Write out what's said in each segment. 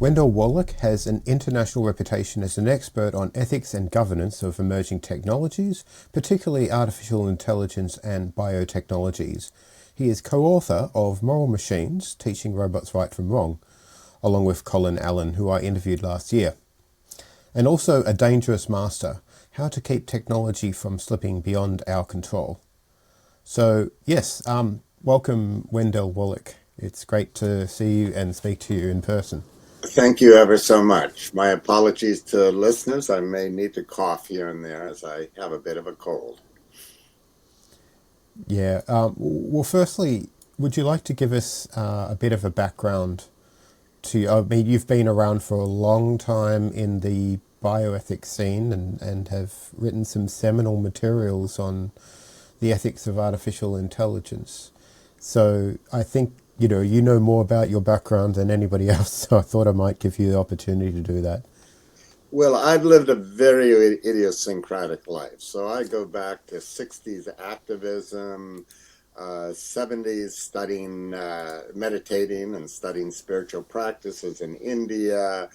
Wendell Wallach has an international reputation as an expert on ethics and governance of emerging technologies, particularly artificial intelligence and biotechnologies. He is co-author of Moral Machines, Teaching Robots Right from Wrong, along with Colin Allen, who I interviewed last year. And also A Dangerous Master, How to Keep Technology from Slipping Beyond Our Control. So, yes, welcome Wendell Wallach. It's great to see you and speak to you in person. Thank you ever so much. My apologies to listeners. I may need to cough here and there as I have a bit of a cold. Yeah. Well, firstly, would you like to give us a bit of a background to, I mean, you've been around for a long time in the bioethics scene and have written some seminal materials on the ethics of artificial intelligence. So I think, you know more about your background than anybody else, so I thought I might give you the opportunity to do that. Well, I've lived a very idiosyncratic life. So I go back to 60s activism, 70s studying, meditating and studying spiritual practices in India,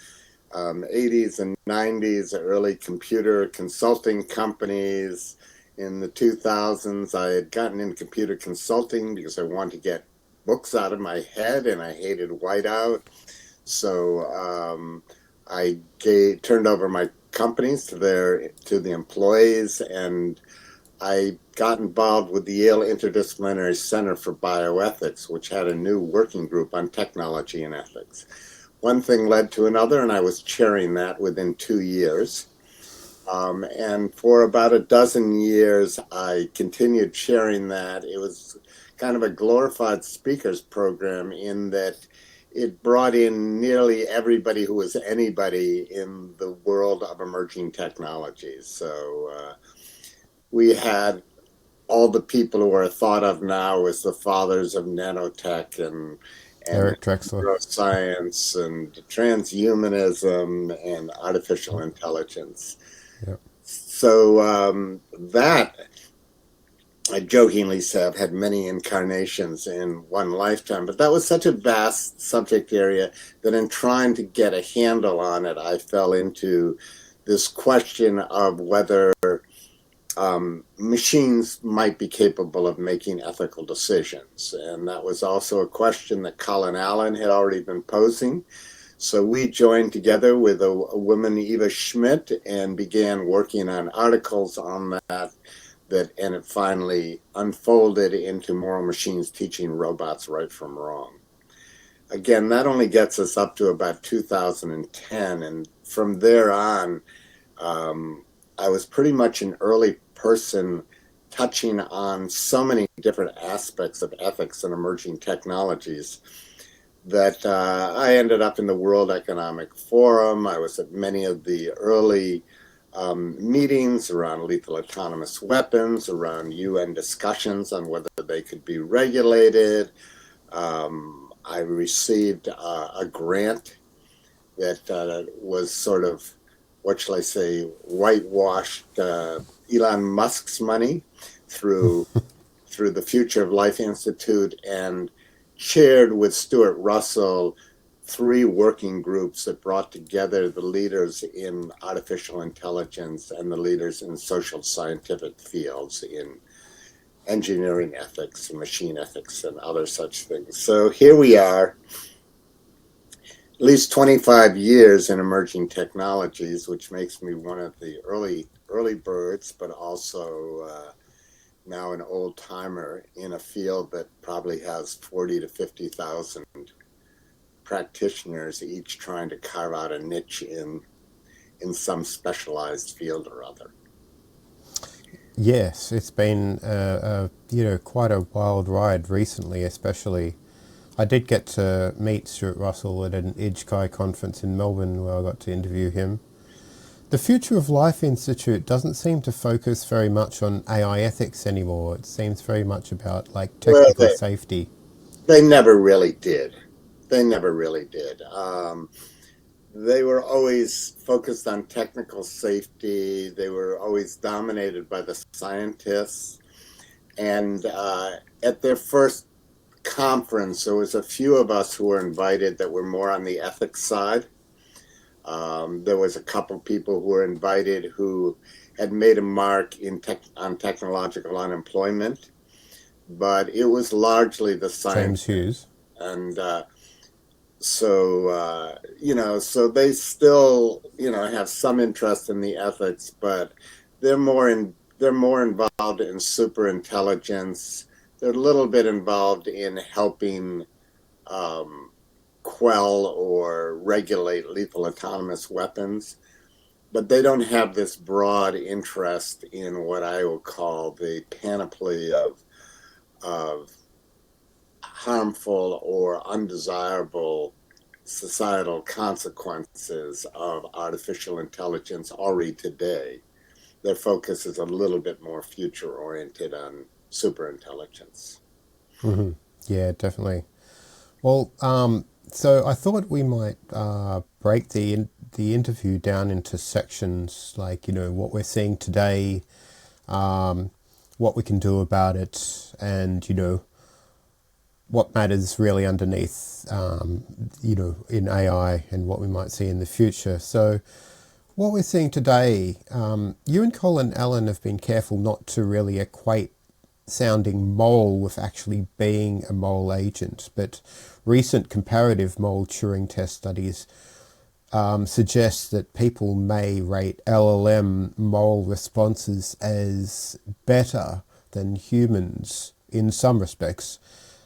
80s and 90s, early computer consulting companies. In the 2000s, I had gotten into computer consulting because I wanted to get books out of my head and I hated whiteout. So I turned over my companies to the employees, and I got involved with the Yale Interdisciplinary Center for Bioethics, which had a new working group on technology and ethics. One thing led to another, and I was chairing that within 2 years. And for about a dozen years, I continued chairing that. It was kind of a glorified speakers program in that it brought in nearly everybody who was anybody in the world of emerging technologies. So we had all the people who are thought of now as the fathers of nanotech and Eric Drexler, neuroscience and transhumanism and artificial intelligence. Yep. So that, I jokingly say, I've had many incarnations in one lifetime, but that was such a vast subject area that in trying to get a handle on it, I fell into this question of whether machines might be capable of making ethical decisions. And that was also a question that Colin Allen had already been posing. So we joined together with a woman, Eva Schmidt, and began working on articles on that, and it finally unfolded into Moral Machines, Teaching Robots Right from Wrong. Again, that only gets us up to about 2010, and from there on, I was pretty much an early person touching on so many different aspects of ethics and emerging technologies that I ended up in the World Economic Forum. I was at many of the early meetings around lethal autonomous weapons, around UN discussions on whether they could be regulated. I received a grant that was sort of, what shall I say, whitewashed Elon Musk's money through the Future of Life Institute, and chaired with Stuart Russell 3 working groups that brought together the leaders in artificial intelligence and the leaders in social scientific fields in engineering ethics and machine ethics and other such things. So here we are, at least 25 years in emerging technologies, which makes me one of the early birds, but also now an old timer in a field that probably has 40 to 50,000 practitioners, each trying to carve out a niche in some specialized field or other. Yes, it's been quite a wild ride recently, especially. I did get to meet Stuart Russell at an IGCAI conference in Melbourne where I got to interview him. The Future of Life Institute doesn't seem to focus very much on AI ethics anymore. It seems very much about technical safety. They never really did. They were always focused on technical safety. They were always dominated by the scientists. And at their first conference, there was a few of us who were invited that were more on the ethics side. There was a couple people who were invited who had made a mark on technological unemployment, but it was largely the science. James Hughes. And so so they still have some interest in the ethics, but they're more involved in super intelligence. They're a little bit involved in helping quell or regulate lethal autonomous weapons, but they don't have this broad interest in what I will call the panoply of harmful or undesirable societal consequences of artificial intelligence already today. Their focus is a little bit more future oriented on superintelligence. Mm-hmm. Yeah, definitely. Well, so I thought we might break the interview down into sections, like what we're seeing today, what we can do about it, and what matters really underneath, in AI and what we might see in the future. So what we're seeing today, you and Colin Allen have been careful not to really equate sounding moral with actually being a moral agent, but recent comparative moral Turing test studies suggest that people may rate LLM moral responses as better than humans in some respects.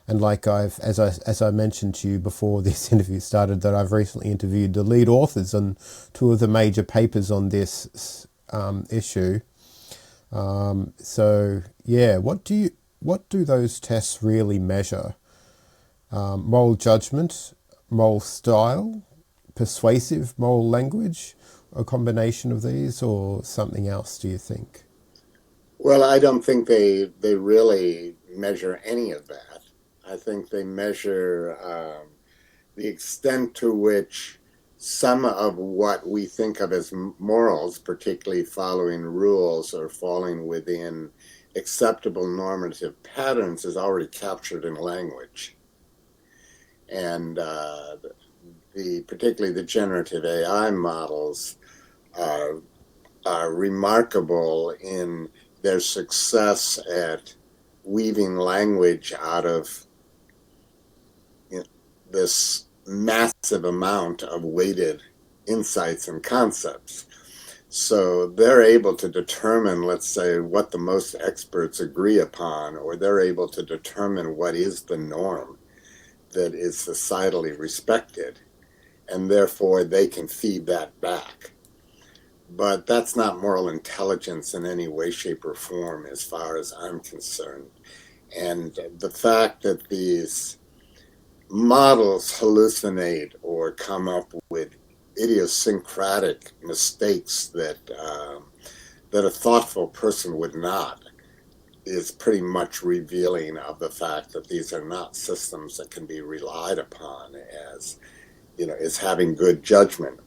And like as I mentioned to you before this interview started, that I've recently interviewed the lead authors on two of the major papers on this issue. So yeah, what do those tests really measure? Moral judgment, moral style, persuasive moral language, a combination of these, or something else, do you think? Well, I don't think they really measure any of that. I think they measure the extent to which some of what we think of as morals, particularly following rules or falling within acceptable normative patterns, is already captured in language. And particularly the generative AI models are remarkable in their success at weaving language out of this massive amount of weighted insights and concepts. So they're able to determine, let's say, what the most experts agree upon, or they're able to determine what is the norm that is societally respected, and therefore they can feed that back. But that's not moral intelligence in any way, shape, or form as far as I'm concerned. And the fact that these models hallucinate or come up with idiosyncratic mistakes that a thoughtful person would not is pretty much revealing of the fact that these are not systems that can be relied upon as having good judgment.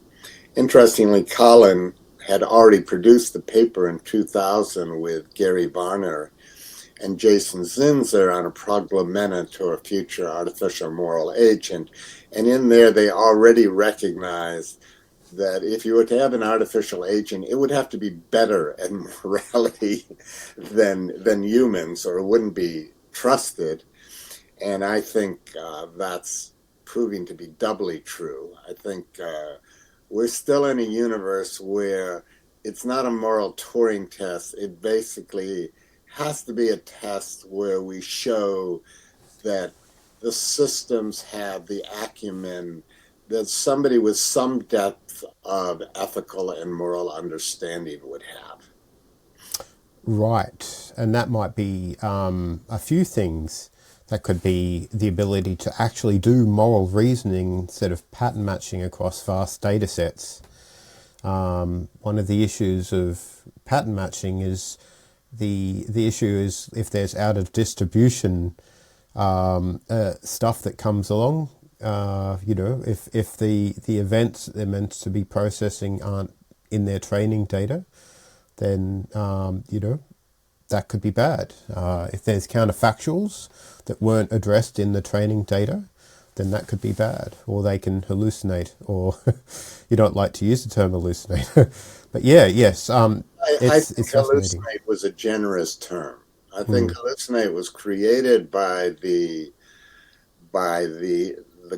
Interestingly, Colin had already produced the paper in 2000 with Gary Barner and Jason Zinzer on a prognomena to a future artificial moral agent. And in there, they already recognized that if you were to have an artificial agent, it would have to be better at morality than humans, or it wouldn't be trusted. And I think that's proving to be doubly true. I think we're still in a universe where it's not a moral Turing test. It basically has to be a test where we show that the systems have the acumen that somebody with some depth of ethical and moral understanding would have. Right, and that might be a few things. That could be the ability to actually do moral reasoning instead of pattern matching across vast data sets. One of the issues of pattern matching is the issue is if there's out of distribution stuff that comes along. If the events they're meant to be processing aren't in their training data, then that could be bad. If there's counterfactuals that weren't addressed in the training data, then that could be bad, or they can hallucinate, or you don't like to use the term hallucinate, but yeah, yes, I think it's fascinating. hallucinate was a generous term. I think hallucinate was created by the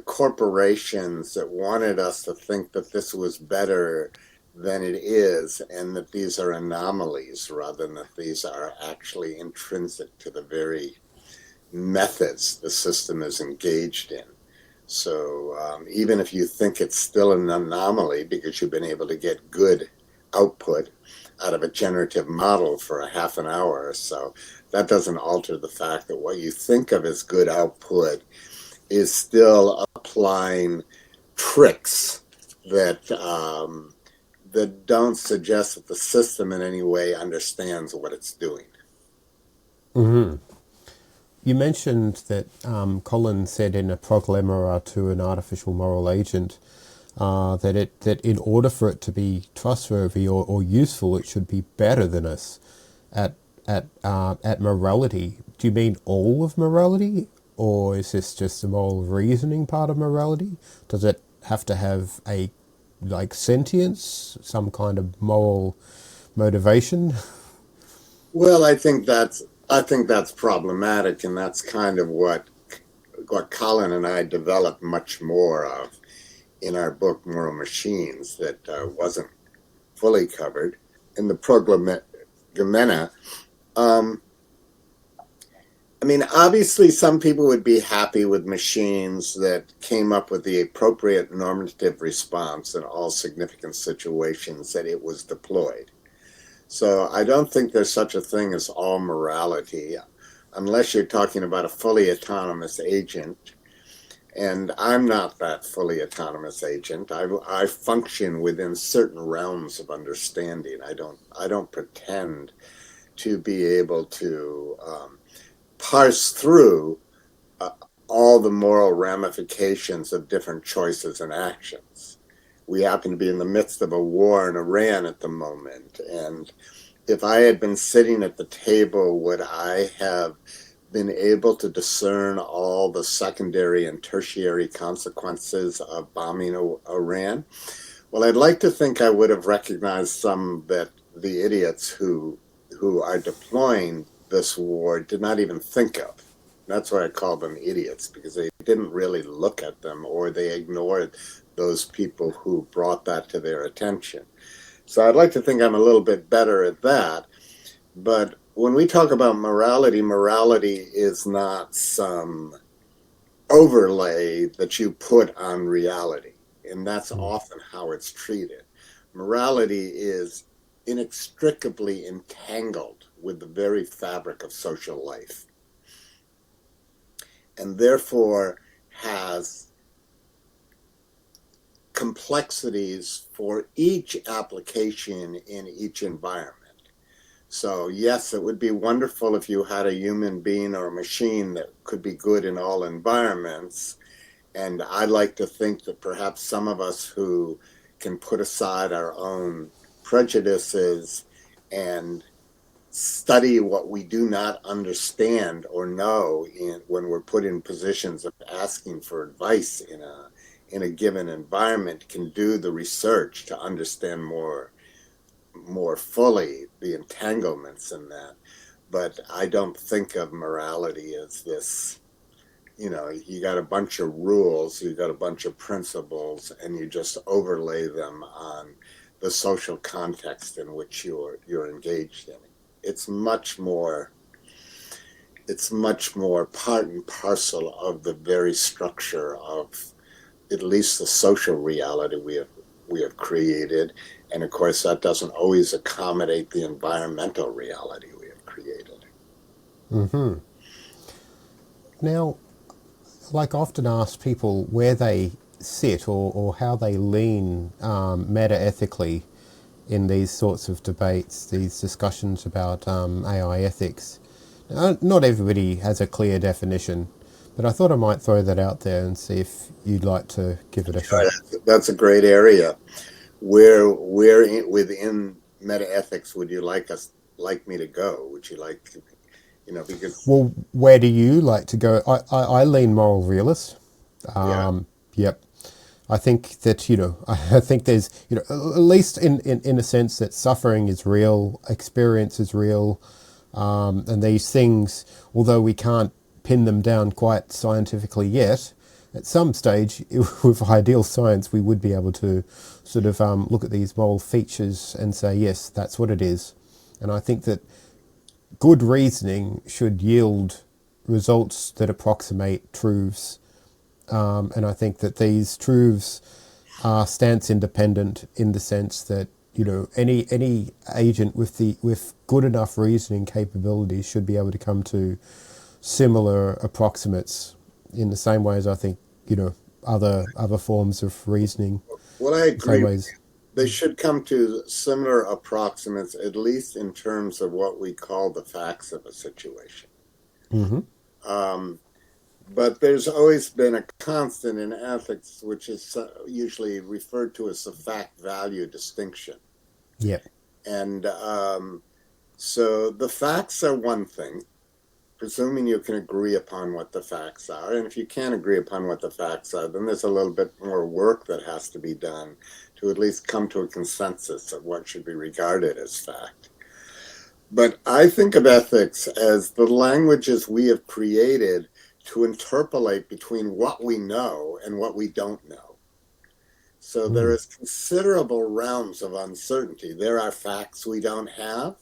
corporations that wanted us to think that this was better than it is, and that these are anomalies rather than that these are actually intrinsic to the very methods the system is engaged in. So even if you think it's still an anomaly because you've been able to get good output out of a generative model for a half an hour or so, that doesn't alter the fact that what you think of as good output is still applying tricks that that don't suggest that the system in any way understands what it's doing. Mm-hmm. You mentioned that Colin said in a proclamor to an artificial moral agent that in order for it to be trustworthy or useful, it should be better than us at morality. Do you mean all of morality, or is this just the moral reasoning part of morality? Does it have to have a sentience, some kind of moral motivation? Well, I think that's problematic, and that's kind of what Colin and I developed much more of in our book Moral Machines that wasn't fully covered in the Prolegomena. I mean, obviously, some people would be happy with machines that came up with the appropriate normative response in all significant situations that it was deployed. So I don't think there's such a thing as all morality, unless you're talking about a fully autonomous agent. And I'm not that fully autonomous agent. I function within certain realms of understanding. I don't pretend to be able to parse through all the moral ramifications of different choices and actions. We happen to be in the midst of a war in Iran at the moment, and if I had been sitting at the table, would I have been able to discern all the secondary and tertiary consequences of bombing Iran? Well, I'd like to think I would have recognized some that the idiots who are deploying this war did not even think of. That's why I call them idiots, because they didn't really look at them, or they ignored those people who brought that to their attention. So I'd like to think I'm a little bit better at that. But when we talk about morality, morality is not some overlay that you put on reality. And that's often how it's treated. Morality is inextricably entangled with the very fabric of social life, and therefore has complexities for each application in each environment. So yes, it would be wonderful if you had a human being or a machine that could be good in all environments. And I like to think that perhaps some of us who can put aside our own prejudices and study what we do not understand or know when we're put in positions of asking for advice in a given environment, can do the research to understand more fully the entanglements in that. But I don't think of morality as this, you got a bunch of rules, you got a bunch of principles, and you just overlay them on the social context in which you're engaged in. It's much more part and parcel of the very structure of at least the social reality we have created. And of course, that doesn't always accommodate the environmental reality we have created. Mm-hmm. Now, often ask people where they sit or how they lean metaethically in these sorts of debates, these discussions about AI ethics. Now, not everybody has a clear definition, but I thought I might throw that out there and see if you'd like to give it a shot. That's a great area. Where within metaethics would you like me to go? Would you like, because... Well, where do you like to go? I lean moral realist. Yeah. Yep. I think that, I think there's, at least in a sense that suffering is real, experience is real, and these things, although we can't pin them down quite scientifically yet, at some stage, with ideal science, we would be able to sort of look at these moral features and say, yes, that's what it is. And I think that good reasoning should yield results that approximate truths. And I think that these truths are stance independent in the sense that any agent with good enough reasoning capabilities should be able to come to similar approximates in the same way as I think other forms of reasoning. Well, I The same agree. ways. They should come to similar approximates, at least in terms of what we call the facts of a situation. Mm-hmm. Um, but there's always been a constant in ethics, which is usually referred to as the fact-value distinction. Yeah. And so the facts are one thing, presuming you can agree upon what the facts are. And if you can't agree upon what the facts are, then there's a little bit more work that has to be done to at least come to a consensus of what should be regarded as fact. But I think of ethics as the languages we have created to interpolate between what we know and what we don't know. So there is considerable realms of uncertainty. There are facts we don't have.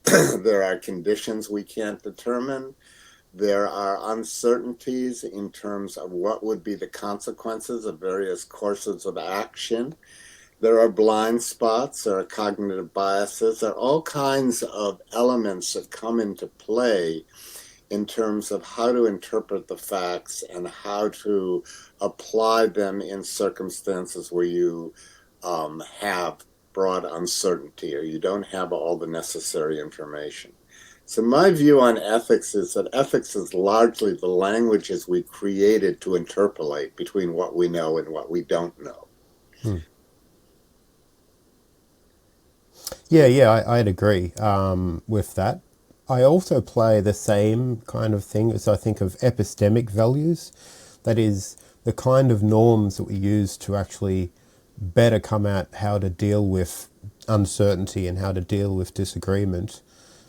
There are conditions we can't determine. There are uncertainties in terms of what would be the consequences of various courses of action. There are blind spots, there are cognitive biases, there are all kinds of elements that come into play in terms of how to interpret the facts and how to apply them in circumstances where you have broad uncertainty or you don't have all the necessary information. So my view on ethics is that ethics is largely the languages we created to interpolate between what we know and what we don't know. Yeah, I'd agree with that. I also play the same kind of thing as I think of epistemic values. That is, the kind of norms that we use to actually better come at how to deal with uncertainty and how to deal with disagreement.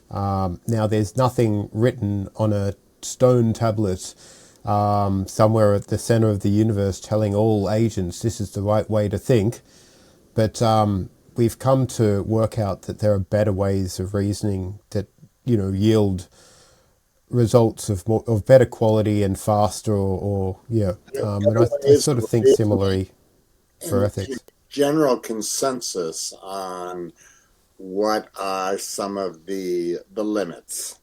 Now, there's nothing written on a stone tablet somewhere at the center of the universe telling all agents this is the right way to think. But we've come to work out that there are better ways of reasoning that yield results of better quality and faster and I sort of think similarly for And ethics. general consensus on what are some of the limits.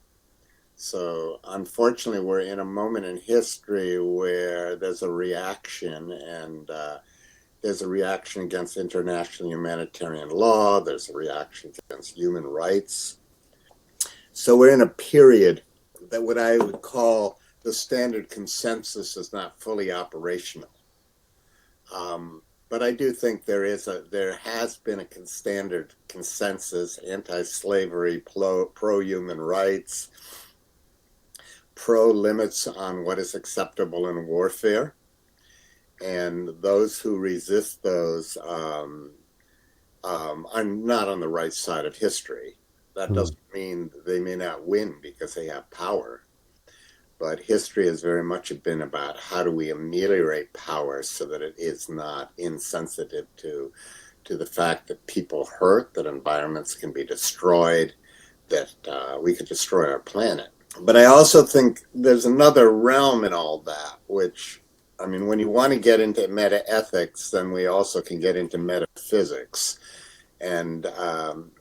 So unfortunately, we're in a moment in history where there's a reaction, and there's a reaction against international humanitarian law. There's a reaction against human rights. So we're in a period that what I would call the standard consensus is not fully operational. But I do think there has been a standard consensus, anti-slavery, pro-human rights, pro-limits on what is acceptable in warfare. And those who resist those are not on the right side of history. That doesn't mean they may not win because they have power. But history has very much been about how do we ameliorate power so that it is not insensitive to the fact that people hurt, that environments can be destroyed, that we could destroy our planet. But I also think there's another realm in all that, which, I mean, when you want to get into metaethics, then we also can get into metaphysics. And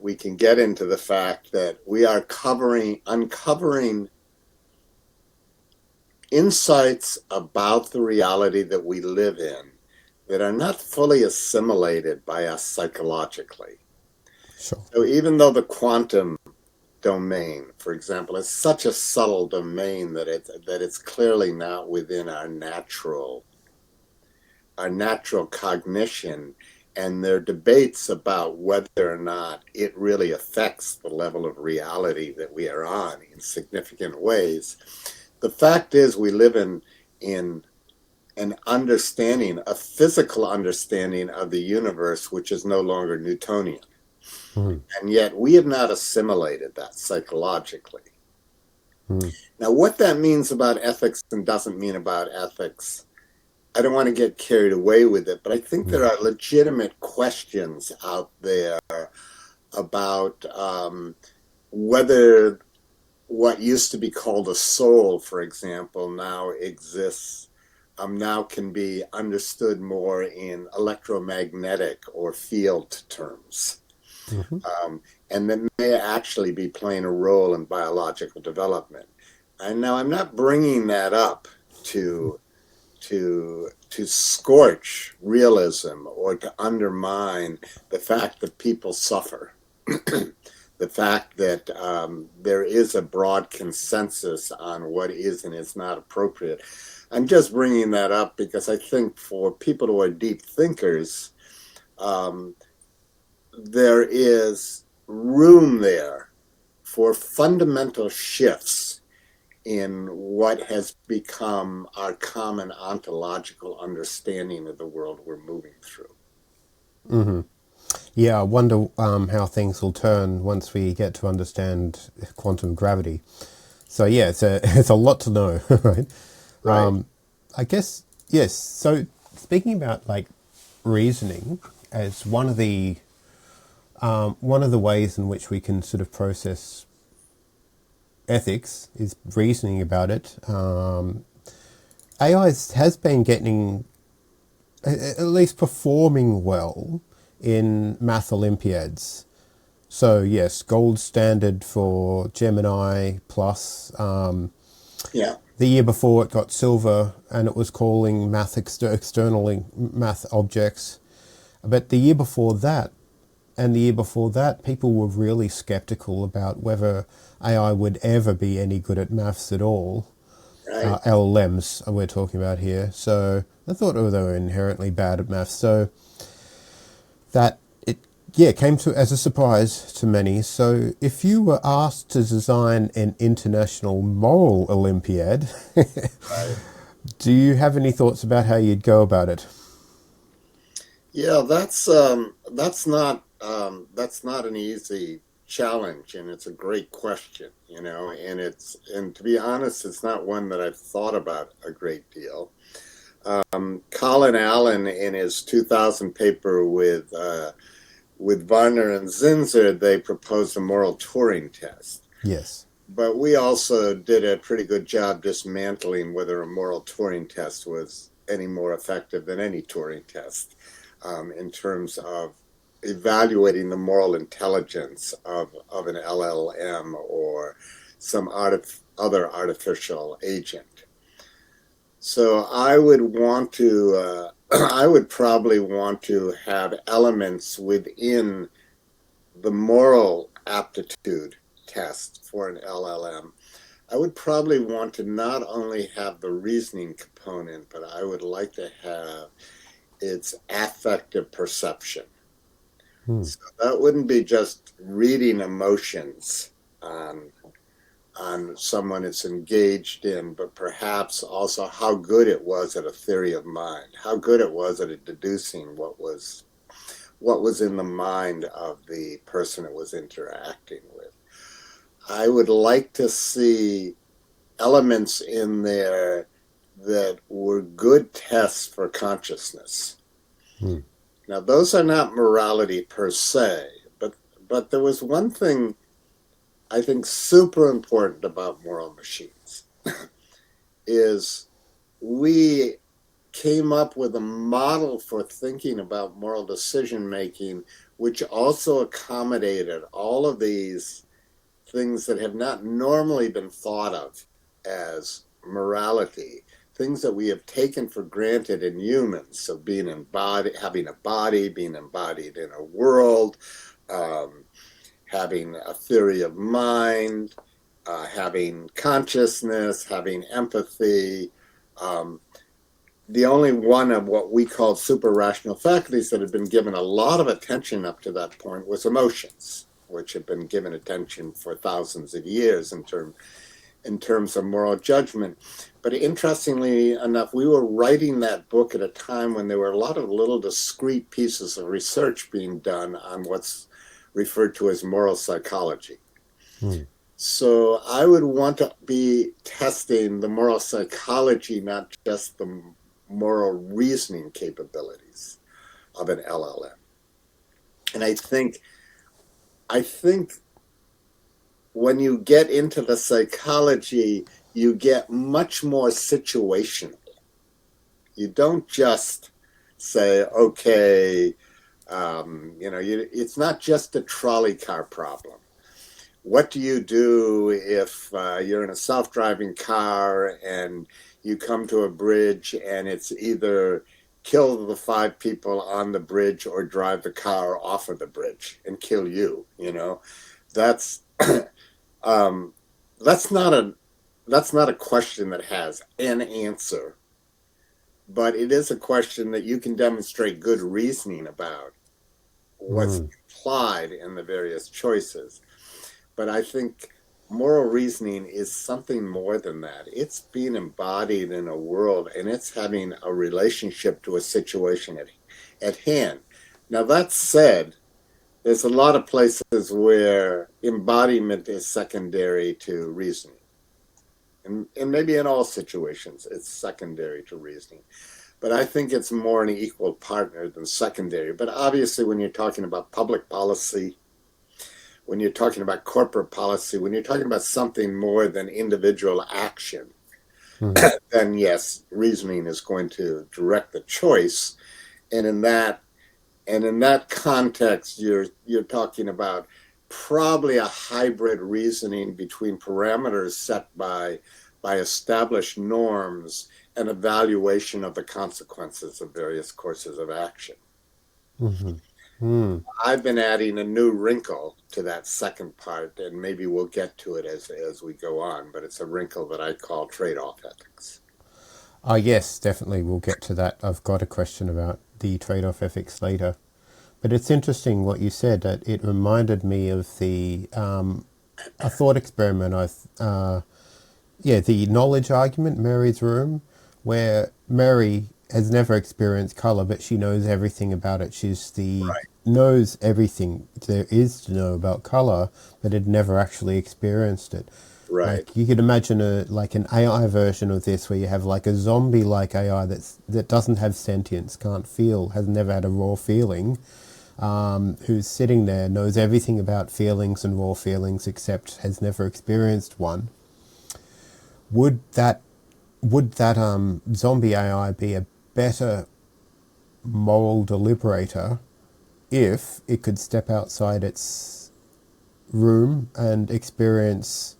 we can get into the fact that we are uncovering insights about the reality that we live in that are not fully assimilated by us psychologically. Sure. So even though the quantum domain, for example, is such a subtle domain that it's clearly not within our natural cognition, and there are debates about whether or not it really affects the level of reality that we are on in significant ways. The fact is we live in an understanding, a physical understanding of the universe, which is no longer Newtonian. Mm. And yet we have not assimilated that psychologically. Mm. Now, what that means about ethics and doesn't mean about ethics, I don't want to get carried away with it, but I think there are legitimate questions out there about whether what used to be called a soul, for example, now exists, now can be understood more in electromagnetic or field terms. Mm-hmm. And that may actually be playing a role in biological development. And now I'm not bringing that up to scorch realism or to undermine the fact that people suffer. The fact that there is a broad consensus on what is and is not appropriate. I'm just bringing that up because I think for people who are deep thinkers, there is room there for fundamental shifts in what has become our common ontological understanding of the world we're moving through. Mm-hmm. Yeah, I wonder how things will turn once we get to understand quantum gravity. So yeah, it's a lot to know, right? Right. I guess yes. So speaking about like reasoning as one of the ways in which we can sort of process ethics is reasoning about it. AI has been getting, at least performing well in math Olympiads. So yes, gold standard for Gemini plus. Yeah. The year before it got silver and it was calling math externally math objects. But the year before that and the year before that, people were really skeptical about whether AI would ever be any good at maths at all. Right. LLMs we're talking about here. So I thought they were inherently bad at maths. So that came to as a surprise to many. So if you were asked to design an international moral Olympiad, Right. do you have any thoughts about how you'd go about it? Yeah, that's not an easy challenge, and it's a great question, and to be honest, it's not one that I've thought about a great deal. Colin Allen, in his 2000 paper with Varner and Zinzer, they proposed a moral Turing test. Yes. But we also did a pretty good job dismantling whether a moral Turing test was any more effective than any Turing test in terms of evaluating the moral intelligence of an LLM or some other artificial agent. So I would want to, I would probably want to have elements within the moral aptitude test for an LLM. I would probably want to not only have the reasoning component, but I would like to have its affective perception. So that wouldn't be just reading emotions on someone it's engaged in, but perhaps also how good it was at a theory of mind, how good it was at deducing what was in the mind of the person it was interacting with. I would like to see elements in there that were good tests for consciousness. Now, those are not morality per se, but there was one thing I think super important about moral machines is we came up with a model for thinking about moral decision making, which also accommodated all of these things that have not normally been thought of as morality, things that we have taken for granted in humans. So being embodied, having a body, being embodied in a world, having a theory of mind, having consciousness, having empathy. The only one of what we call super rational faculties that had been given a lot of attention up to that point was emotions, which have been given attention for thousands of years in terms of moral judgment. But interestingly enough, we were writing that book at a time when there were a lot of little discrete pieces of research being done on what's referred to as moral psychology. So I would want to be testing the moral psychology, not just the moral reasoning capabilities of an LLM. And I think when you get into the psychology, you get much more situational. You don't just say, okay, it's not just a trolley car problem. What do you do if you're in a self-driving car and you come to a bridge and it's either kill the 5 people on the bridge or drive the car off of the bridge and kill you? That's that's not a question that has an answer, but it is a question that you can demonstrate good reasoning about what's implied in the various choices. But I think moral reasoning is something more than that. It's being embodied in a world, and it's having a relationship to a situation at hand. Now, that said, there's a lot of places where embodiment is secondary to reasoning. And maybe in all situations, it's secondary to reasoning. But I think it's more an equal partner than secondary. But obviously, when you're talking about public policy, when you're talking about corporate policy, when you're talking about something more than individual action, then yes, reasoning is going to direct the choice. And in that context, you're talking about probably a hybrid reasoning between parameters set by established norms and evaluation of the consequences of various courses of action. I've been adding a new wrinkle to that second part, and maybe we'll get to it as we go on, but it's a wrinkle that I call trade-off ethics. Yes, definitely. We'll get to that. I've got a question about the trade-off ethics later. But it's interesting what you said, that it reminded me of a thought experiment. The knowledge argument, Mary's room, where Mary has never experienced color, but she knows everything about it. Knows everything there is to know about color, but had never actually experienced it. Right. Like you could imagine an AI version of this, where you have like a zombie-like AI that doesn't have sentience, can't feel, has never had a raw feeling, who's sitting there, knows everything about feelings and raw feelings, except has never experienced one. Would that zombie AI be a better moral deliberator if it could step outside its room and experience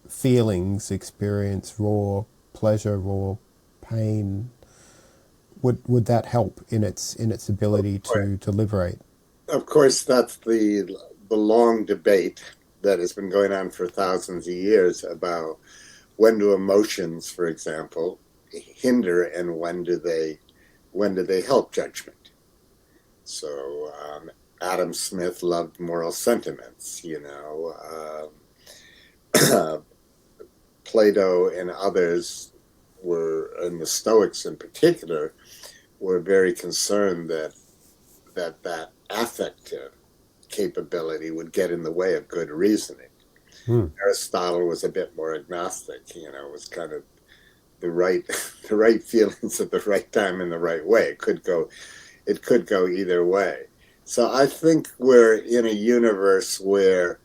feelings, experience raw pleasure, raw pain? Would that help in its ability to deliberate? Of course, that's the long debate that has been going on for thousands of years about when do emotions, for example, hinder and when do they help judgment. So Adam Smith loved moral sentiments, Plato and others and the Stoics in particular, were very concerned that affective capability would get in the way of good reasoning. Aristotle was a bit more agnostic, it was kind of the right feelings at the right time in the right way. It could go either way. So I think we're in a universe where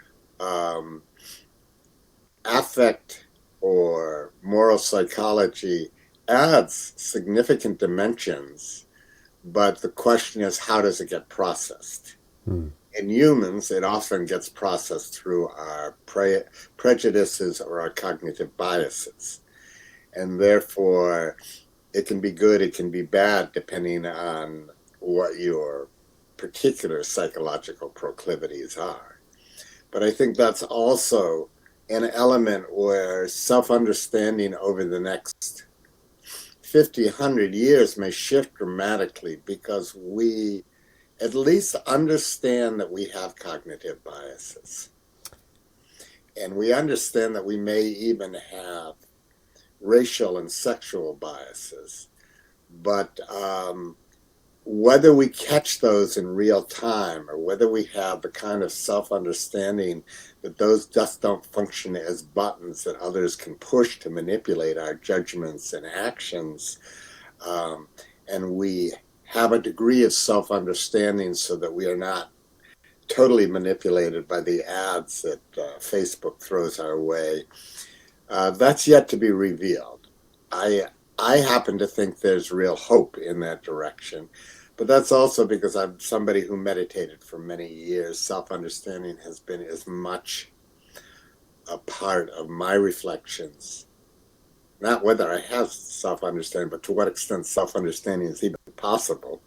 affect or moral psychology adds significant dimensions, but the question is, how does it get processed? In humans, it often gets processed through our prejudices or our cognitive biases. And therefore, it can be good, it can be bad, depending on what your particular psychological proclivities are. But I think that's also an element where self-understanding over the next 50, 100 years may shift dramatically, because we at least understand that we have cognitive biases. And we understand that we may even have racial and sexual biases. But whether we catch those in real time or whether we have the kind of self-understanding that those just don't function as buttons that others can push to manipulate our judgments and actions, and we have a degree of self-understanding so that we are not totally manipulated by the ads that Facebook throws our way, that's yet to be revealed. I happen to think there's real hope in that direction, but that's also because I'm somebody who meditated for many years. Self-understanding has been as much a part of my reflections, not whether I have self-understanding, but to what extent self-understanding is even possible.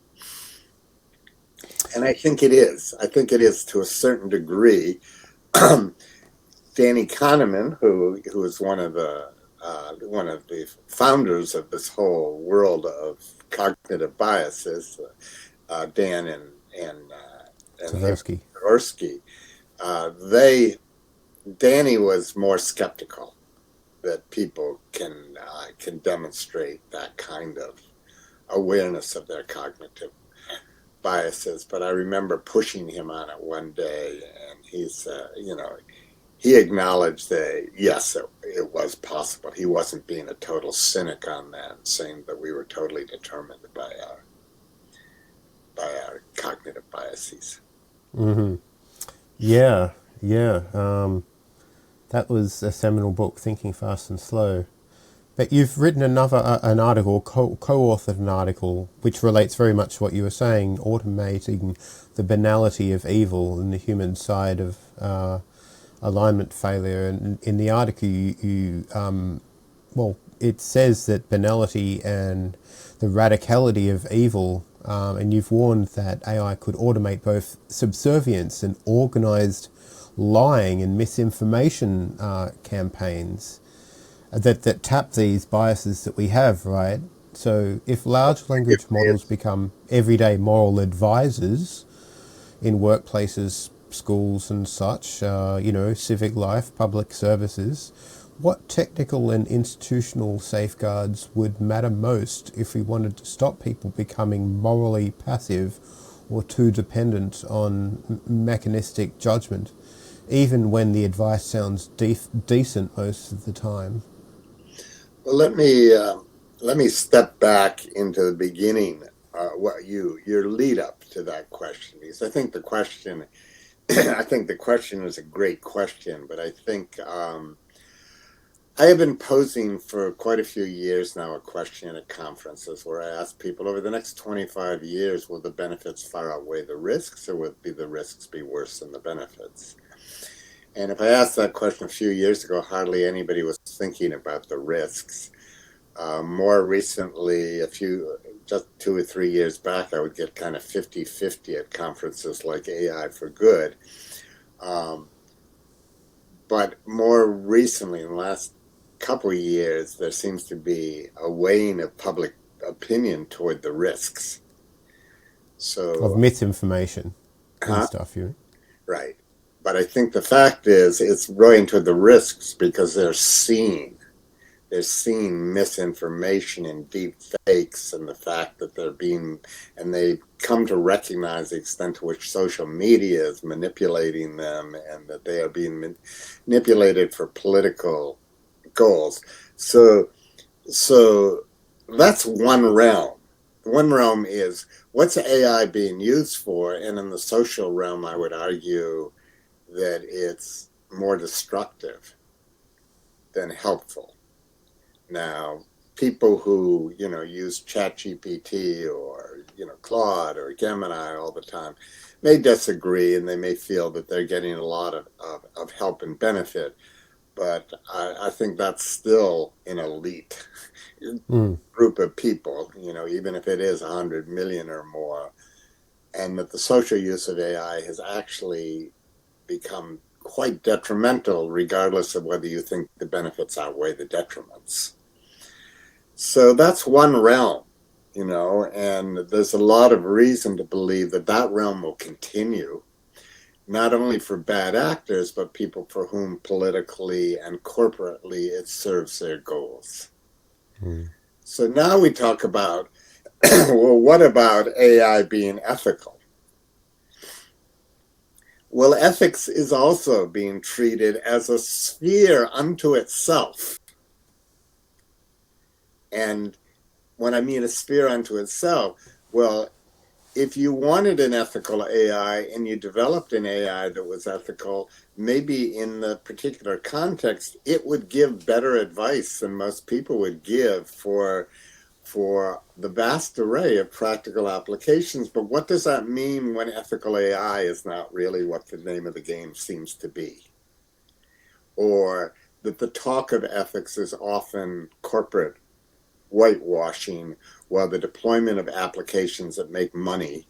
And I think it is. I think it is to a certain degree. Danny Kahneman, who is one of the founders of this whole world of cognitive biases, Dan and Tversky, Danny was more skeptical that people can demonstrate that kind of awareness of their cognitive biases. But I remember pushing him on it one day, and he acknowledged that, yes, it was possible. He wasn't being a total cynic on that, saying that we were totally determined by our cognitive biases. Mm-hmm. Yeah. That was a seminal book, Thinking Fast and Slow. But you've written an article, co-authored an article, which relates very much to what you were saying, automating the banality of evil and the human side of alignment failure. And in the article, it says that banality and the radicality of evil, and you've warned that AI could automate both subservience and organized lying and misinformation campaigns that tap these biases that we have, right? So if large language models become everyday moral advisors in workplaces, schools and such, civic life, public services, what technical and institutional safeguards would matter most if we wanted to stop people becoming morally passive or too dependent on mechanistic judgment, even when the advice sounds decent most of the time? Well, let me step back into the beginning, your lead up to that question, because I think the question is a great question, but I think I have been posing for quite a few years now a question at conferences where I ask people, over the next 25 years, will the benefits far outweigh the risks, or will the risks be worse than the benefits? And if I asked that question a few years ago, hardly anybody was thinking about the risks. More recently, just 2 or 3 years back, I would get kind of 50-50 at conferences like AI for Good. But more recently, in the last couple of years, there seems to be a weighing of public opinion toward the risks. Of misinformation and stuff, right. But I think the fact is it's weighing toward the risks because they're seeing misinformation and deep fakes, and the fact that and they come to recognize the extent to which social media is manipulating them, and that they are being manipulated for political goals. So that's one realm. One realm is, what's AI being used for? And in the social realm, I would argue that it's more destructive than helpful. Now, people who, use ChatGPT or, Claude or Gemini all the time may disagree, and they may feel that they're getting a lot of help and benefit. But I think that's still an elite group of people, even if it is 100 million or more, and that the social use of AI has actually become quite detrimental, regardless of whether you think the benefits outweigh the detriments. So that's one realm, and there's a lot of reason to believe that realm will continue. not only for bad actors, but people for whom politically and corporately it serves their goals. So now we talk about, well, what about AI being ethical? Well, ethics is also being treated as a sphere unto itself. And when I mean a sphere unto itself, well, if you wanted an ethical AI and you developed an AI that was ethical, maybe in the particular context, it would give better advice than most people would give for the vast array of practical applications. But what does that mean when ethical AI is not really what the name of the game seems to be? Or that the talk of ethics is often corporate whitewashing, while the deployment of applications that make money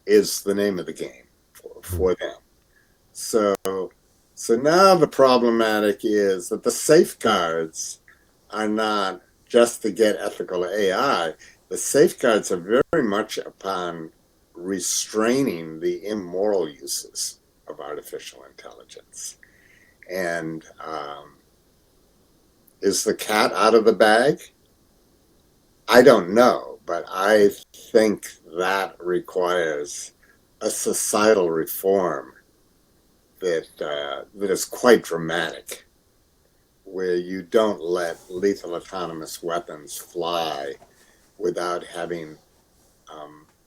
is the name of the game for them. So now the problematic is that the safeguards are not just to get ethical AI. The safeguards are very much upon restraining the immoral uses of artificial intelligence. And is the cat out of the bag? I don't know, but I think that requires a societal reform that is quite dramatic, where you don't let lethal autonomous weapons fly without having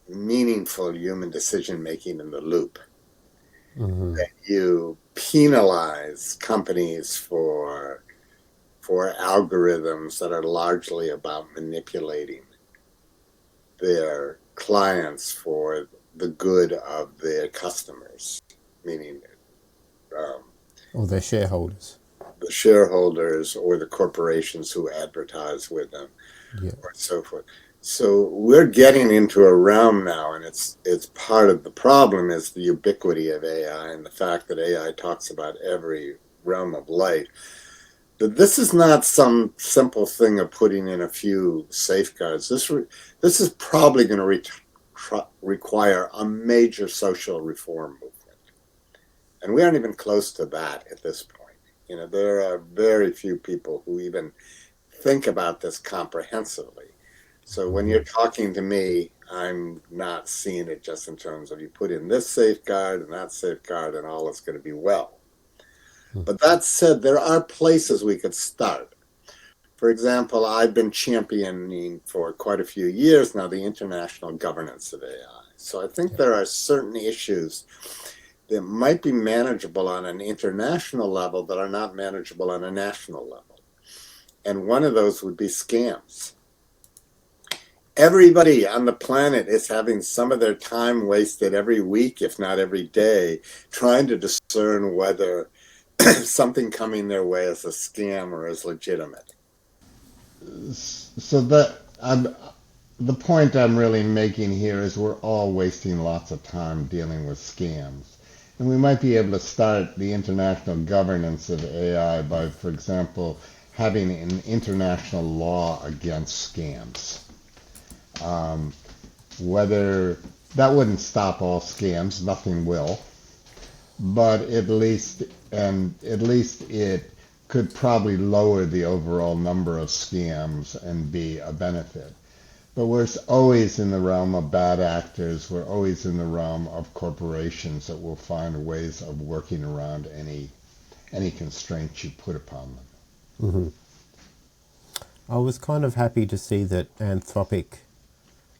meaningful human decision making in the loop. That you penalize companies for algorithms that are largely about manipulating their clients for the good of their customers, meaning or their shareholders. The shareholders or the corporations who advertise with them, or so forth. So we're getting into a realm now, and it's part of the problem is the ubiquity of AI and the fact that AI talks about every realm of life. But this is not some simple thing of putting in a few safeguards. This is probably going to require a major social reform movement, and we aren't even close to that at this point. You know, there are very few people who even think about this comprehensively. So when you're talking to me, I'm not seeing it just in terms of you put in this safeguard and that safeguard and all is going to be well. But that said, there are places we could start. For example, I've been championing for quite a few years now the international governance of AI. So I think there are certain issues that might be manageable on an international level that are not manageable on a national level. And one of those would be scams. Everybody on the planet is having some of their time wasted every week, if not every day, trying to discern whether something coming their way is a scam or is legitimate. So the point I'm really making here is we're all wasting lots of time dealing with scams. And we might be able to start the international governance of AI by, for example, having an international law against scams. Whether that wouldn't stop all scams, nothing will, but at least it could probably lower the overall number of scams and be a benefit. But we're always in the realm of bad actors. We're always in the realm of corporations that will find ways of working around any constraints you put upon them. I was kind of happy to see that Anthropic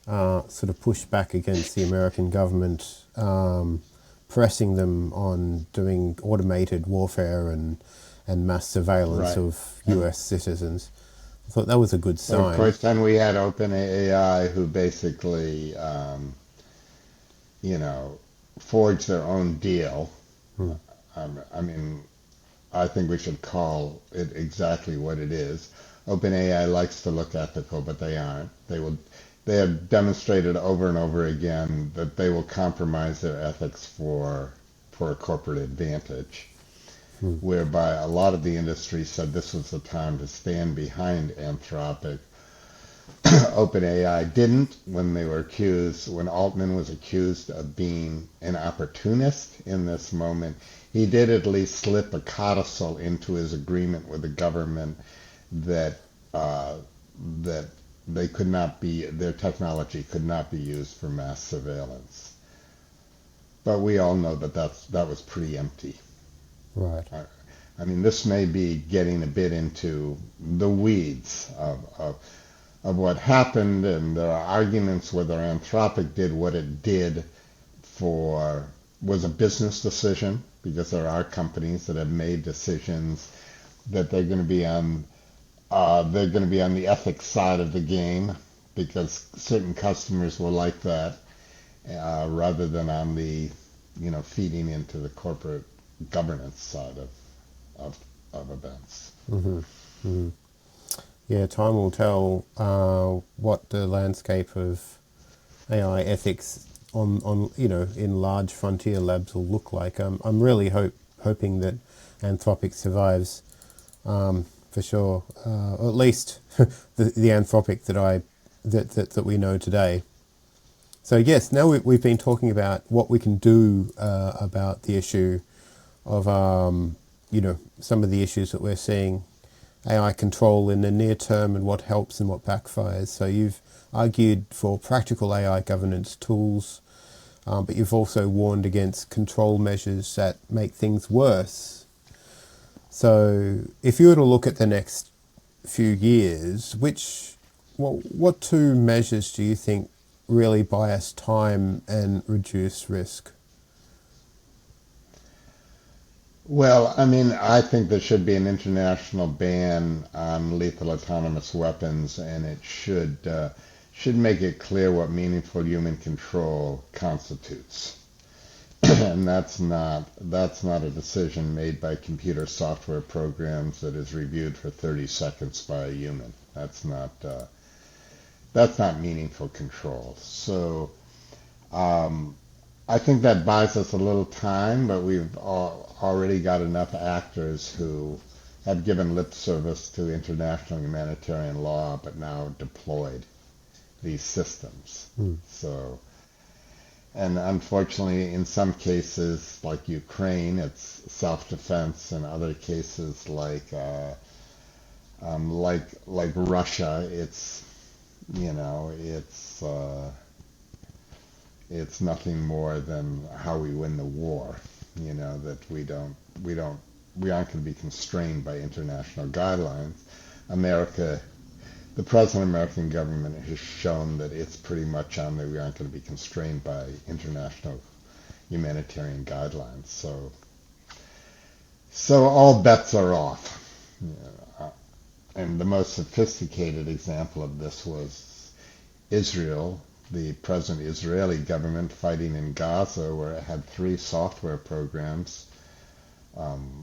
sort of pushed back against the American government, pressing them on doing automated warfare and mass surveillance of US citizens. I thought that was a good sign. Of course, then we had OpenAI, who basically, forged their own deal. I mean, I think we should call it exactly what it is. OpenAI likes to look ethical, but they aren't. They have demonstrated over and over again that they will compromise their ethics for a corporate advantage. Whereby a lot of the industry said this was the time to stand behind Anthropic OpenAI didn't when Altman was accused of being an opportunist in this moment. He did at least slip a codicil into his agreement with the government that that their technology could not be used for mass surveillance. But we all know that was pretty empty. Right. I mean, this may be getting a bit into the weeds of what happened, and there are arguments whether Anthropic did what it did was a business decision, because there are companies that have made decisions that they're going to be on the ethics side of the game because certain customers will like that, rather than on the feeding into the corporate governance side of events. Mm-hmm. Mm-hmm. Yeah, time will tell what the landscape of AI ethics on in large frontier labs will look like. I'm really hoping that Anthropic survives, for sure, or at least the Anthropic that we know today. So yes, now we've been talking about what we can do about the issue of some of the issues that we're seeing, AI control in the near term and what helps and what backfires. So you've argued for practical AI governance tools, but you've also warned against control measures that make things worse. So if you were to look at the next few years, what two measures do you think really buy us time and reduce risk? Well, I mean, I think there should be an international ban on lethal autonomous weapons, and it should make it clear what meaningful human control constitutes. And that's not a decision made by computer software programs that is reviewed for 30 seconds by a human. That's not meaningful control. So I think that buys us a little time, but we've already got enough actors who have given lip service to international humanitarian law, but now deployed these systems. So, and unfortunately, in some cases, like Ukraine, it's self-defense. In other cases, like Russia, it's nothing more than how we win the war. That we aren't going to be constrained by international guidelines. The present American government has shown that it's pretty much on that we aren't going to be constrained by international humanitarian guidelines. So all bets are off. And the most sophisticated example of this was Israel, the present Israeli government fighting in Gaza, where it had 3 software programs,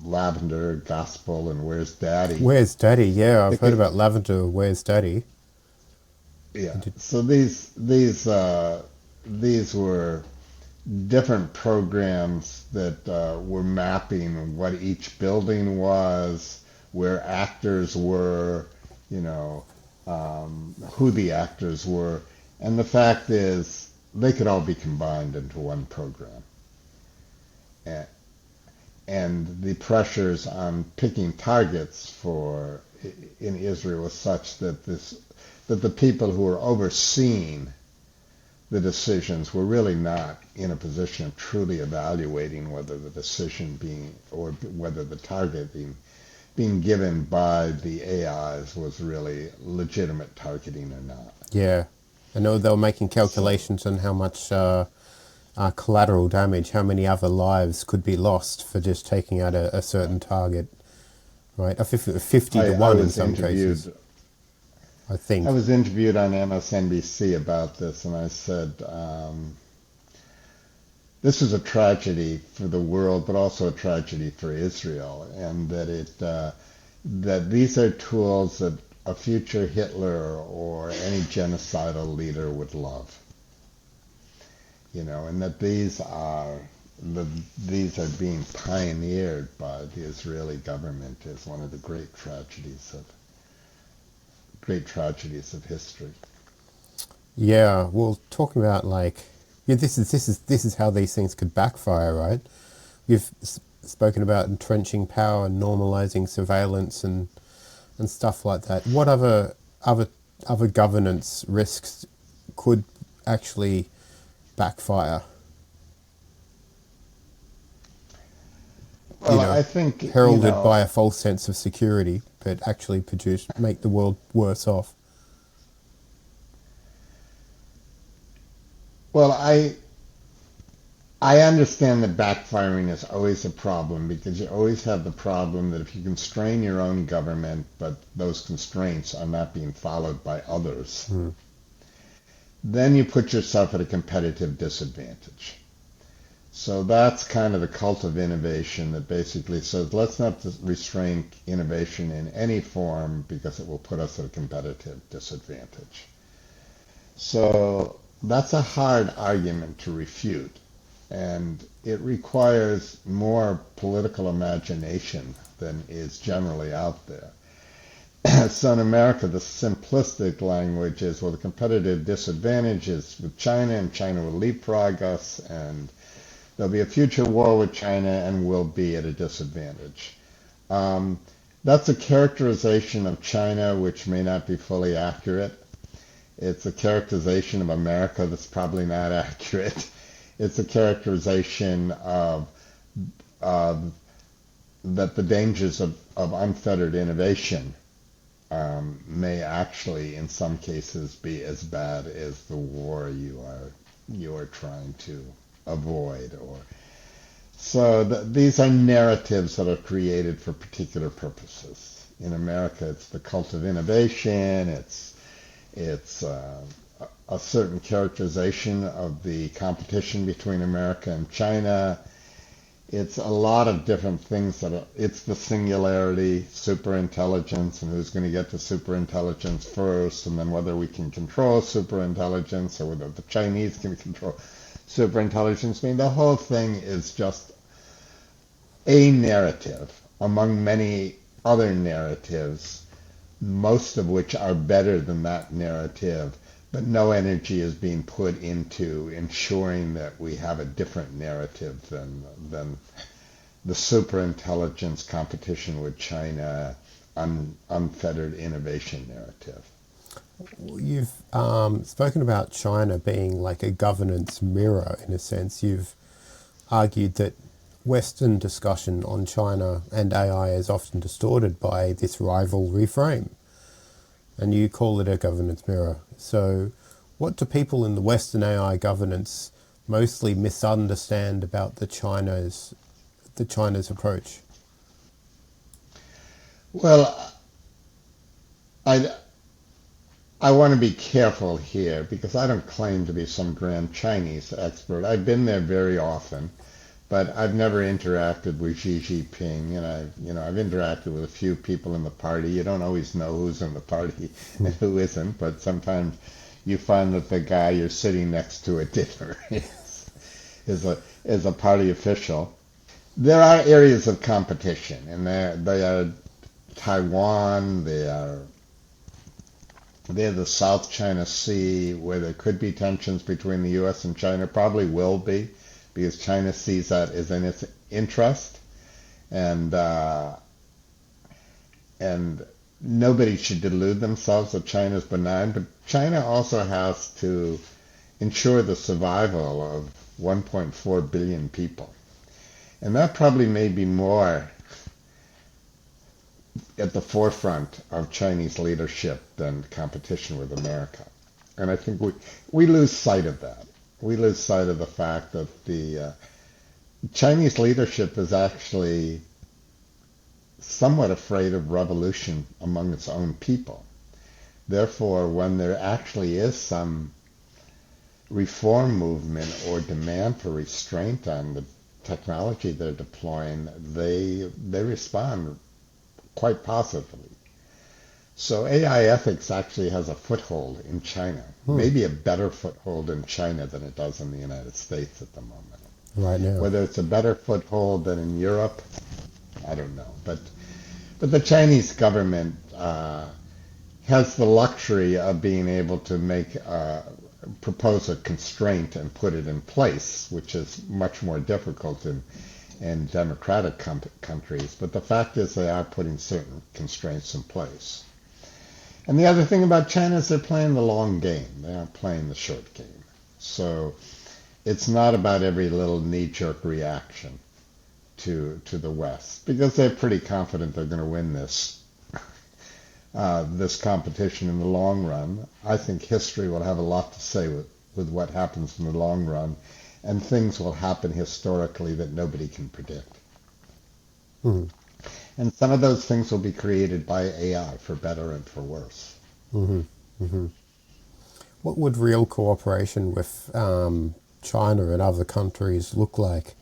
Lavender, Gospel, and Where's Daddy. Where's Daddy? Yeah, I've heard about Lavender. Where's Daddy? Yeah. So these were different programs that were mapping what each building was, where actors were, who the actors were. And the fact is, they could all be combined into one program. And the pressures on picking targets in Israel was such that the people who were overseeing the decisions were really not in a position of truly evaluating whether the decision or whether the target being given by the AIs was really legitimate targeting or not. Yeah. I know they were making calculations on how much collateral damage, how many other lives could be lost for just taking out a certain target, right? 50 to 1 in some cases, I think. I was interviewed on MSNBC about this, and I said, this is a tragedy for the world, but also a tragedy for Israel, and that these are tools that a future Hitler or any genocidal leader would love, and that these are being pioneered by the Israeli government is one of the great tragedies of history. Yeah, well, talking about like, yeah, this is how these things could backfire, right? You've spoken about entrenching power and normalising surveillance and stuff like that. What other governance risks could actually backfire? You Well, know, I think, heralded by a false sense of security, but actually make the world worse off. well, I understand that backfiring is always a problem because you always have the problem that if you constrain your own government, but those constraints are not being followed by others, then you put yourself at a competitive disadvantage. So that's kind of the cult of innovation that basically says let's not restrain innovation in any form because it will put us at a competitive disadvantage. So that's a hard argument to refute. And it requires more political imagination than is generally out there. So in America, the simplistic language is, well, the competitive disadvantage is with China, and China will leapfrog us, and there'll be a future war with China, and we'll be at a disadvantage. That's a characterization of China which may not be fully accurate. It's a characterization of America that's probably not accurate. It's a characterization of that the dangers of unfettered innovation may actually, in some cases, be as bad as the war you are trying to avoid. Or so these are narratives that are created for particular purposes. In America, it's the cult of innovation. It's a certain characterization of the competition between America and China. It's a lot of different things it's the singularity, superintelligence, and who's going to get to superintelligence first, and then whether we can control superintelligence or whether the Chinese can control superintelligence. I mean, the whole thing is just a narrative among many other narratives, most of which are better than that narrative, but no energy is being put into ensuring that we have a different narrative than the superintelligence competition with China, unfettered innovation narrative. You've spoken about China being like a governance mirror in a sense. You've argued that Western discussion on China and AI is often distorted by this rivalry frame, and you call it a governance mirror. So what do people in the Western AI governance mostly misunderstand about the China's approach? Well, I want to be careful here because I don't claim to be some grand Chinese expert. I've been there very often, but I've never interacted with Xi Jinping, and I've interacted with a few people in the party. You don't always know who's in the party and who isn't, but sometimes you find that the guy you're sitting next to at dinner is a party official. There are areas of competition, and they are Taiwan, they're the South China Sea, where there could be tensions between the U.S. and China, probably will be, because China sees that as in its interest, and nobody should delude themselves that China is benign, but China also has to ensure the survival of 1.4 billion people. And that probably may be more at the forefront of Chinese leadership than competition with America. And I think we lose sight of that. We lose sight of the fact that the Chinese leadership is actually somewhat afraid of revolution among its own people. Therefore, when there actually is some reform movement or demand for restraint on the technology they're deploying, they respond quite positively. So AI ethics actually has a foothold in China, maybe a better foothold in China than it does in the United States at the moment. Right now. Whether it's a better foothold than in Europe, I don't know. But the Chinese government has the luxury of being able to make propose a constraint and put it in place, which is much more difficult in democratic countries. But the fact is they are putting certain constraints in place. And the other thing about China is they're playing the long game. They aren't playing the short game. So it's not about every little knee-jerk reaction to the West, because they're pretty confident they're going to win this competition in the long run. I think history will have a lot to say with what happens in the long run, and things will happen historically that nobody can predict. Mm-hmm. And some of those things will be created by AI, for better and for worse. Mm-hmm. Mm-hmm. What would real cooperation with China and other countries look like